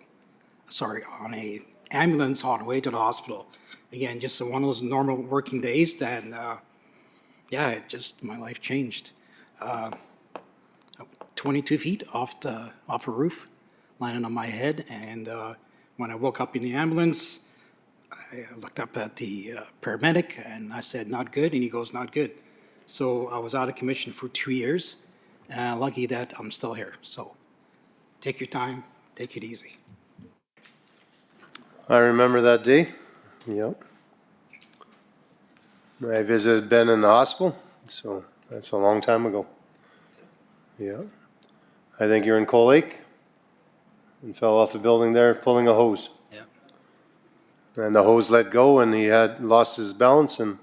Sorry, on a ambulance on the way to the hospital. Again, just one of those normal working days, and yeah, it just, my life changed. 22 feet off a roof, landing on my head, and when I woke up in the ambulance, I looked up at the paramedic and I said, not good, and he goes, not good. So I was out of commission for 2 years, and lucky that I'm still here. So take your time, take it easy. I remember that day. Yep. I visited Ben in the hospital, so that's a long time ago. Yeah. I think you're in Cold Lake and fell off the building there pulling a hose. Yeah. And the hose let go and he had lost his balance and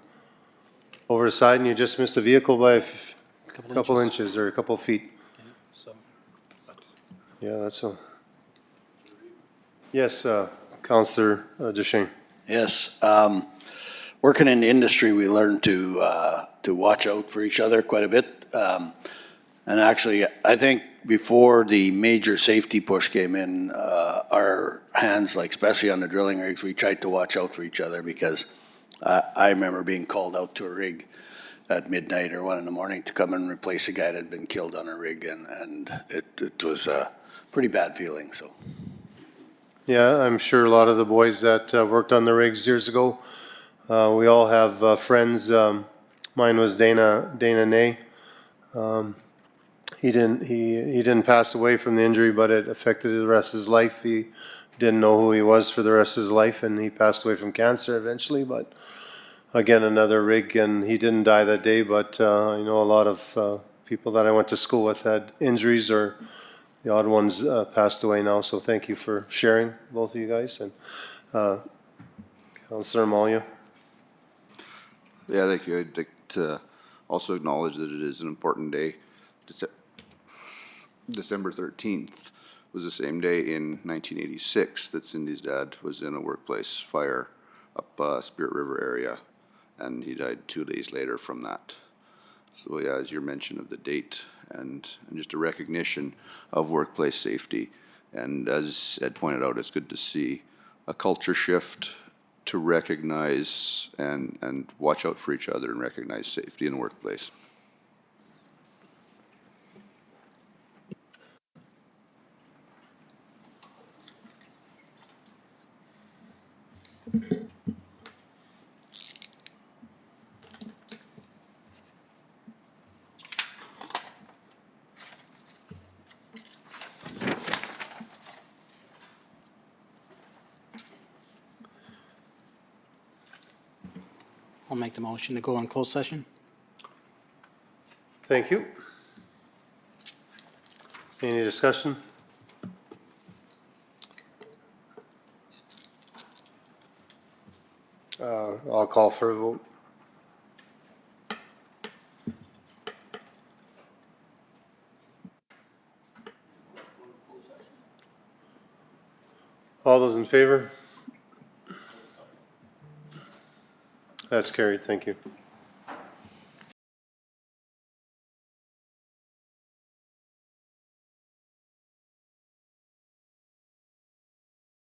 over the side, and you just missed the vehicle by a couple inches or a couple feet. Yeah, so, Yeah, that's a... Yes, Councillor DeShane. Yes, working in the industry, we learn to watch out for each other quite a bit. And actually, I think before the major safety push came in, our hands, like especially on the drilling rigs, we tried to watch out for each other because I remember being called out to a rig at midnight or 1 a.m. to come and replace a guy that had been killed on a rig, and it was a pretty bad feeling, so. Yeah, I'm sure a lot of the boys that worked on the rigs years ago, we all have friends. Mine was Dana Ney. He didn't pass away from the injury, but it affected the rest of his life. He didn't know who he was for the rest of his life, and he passed away from cancer eventually. But again, another rig, and he didn't die that day. But I know a lot of people that I went to school with had injuries, or the odd ones passed away now. So thank you for sharing, both of you guys. And Councillor Malia. Yeah, thank you. I'd like to also acknowledge that it is an important day. December 13th was the same day in 1986 that Cindy's dad was in a workplace fire up Spirit River area, and he died 2 days later from that. So yeah, as your mention of the date and just a recognition of workplace safety. And as Ed pointed out, it's good to see a culture shift to recognize and watch out for each other and recognize safety in the workplace. I'll make the motion to go on closed session. Thank you. Any discussion? I'll call for a vote. All those in favor? That's carried, thank you.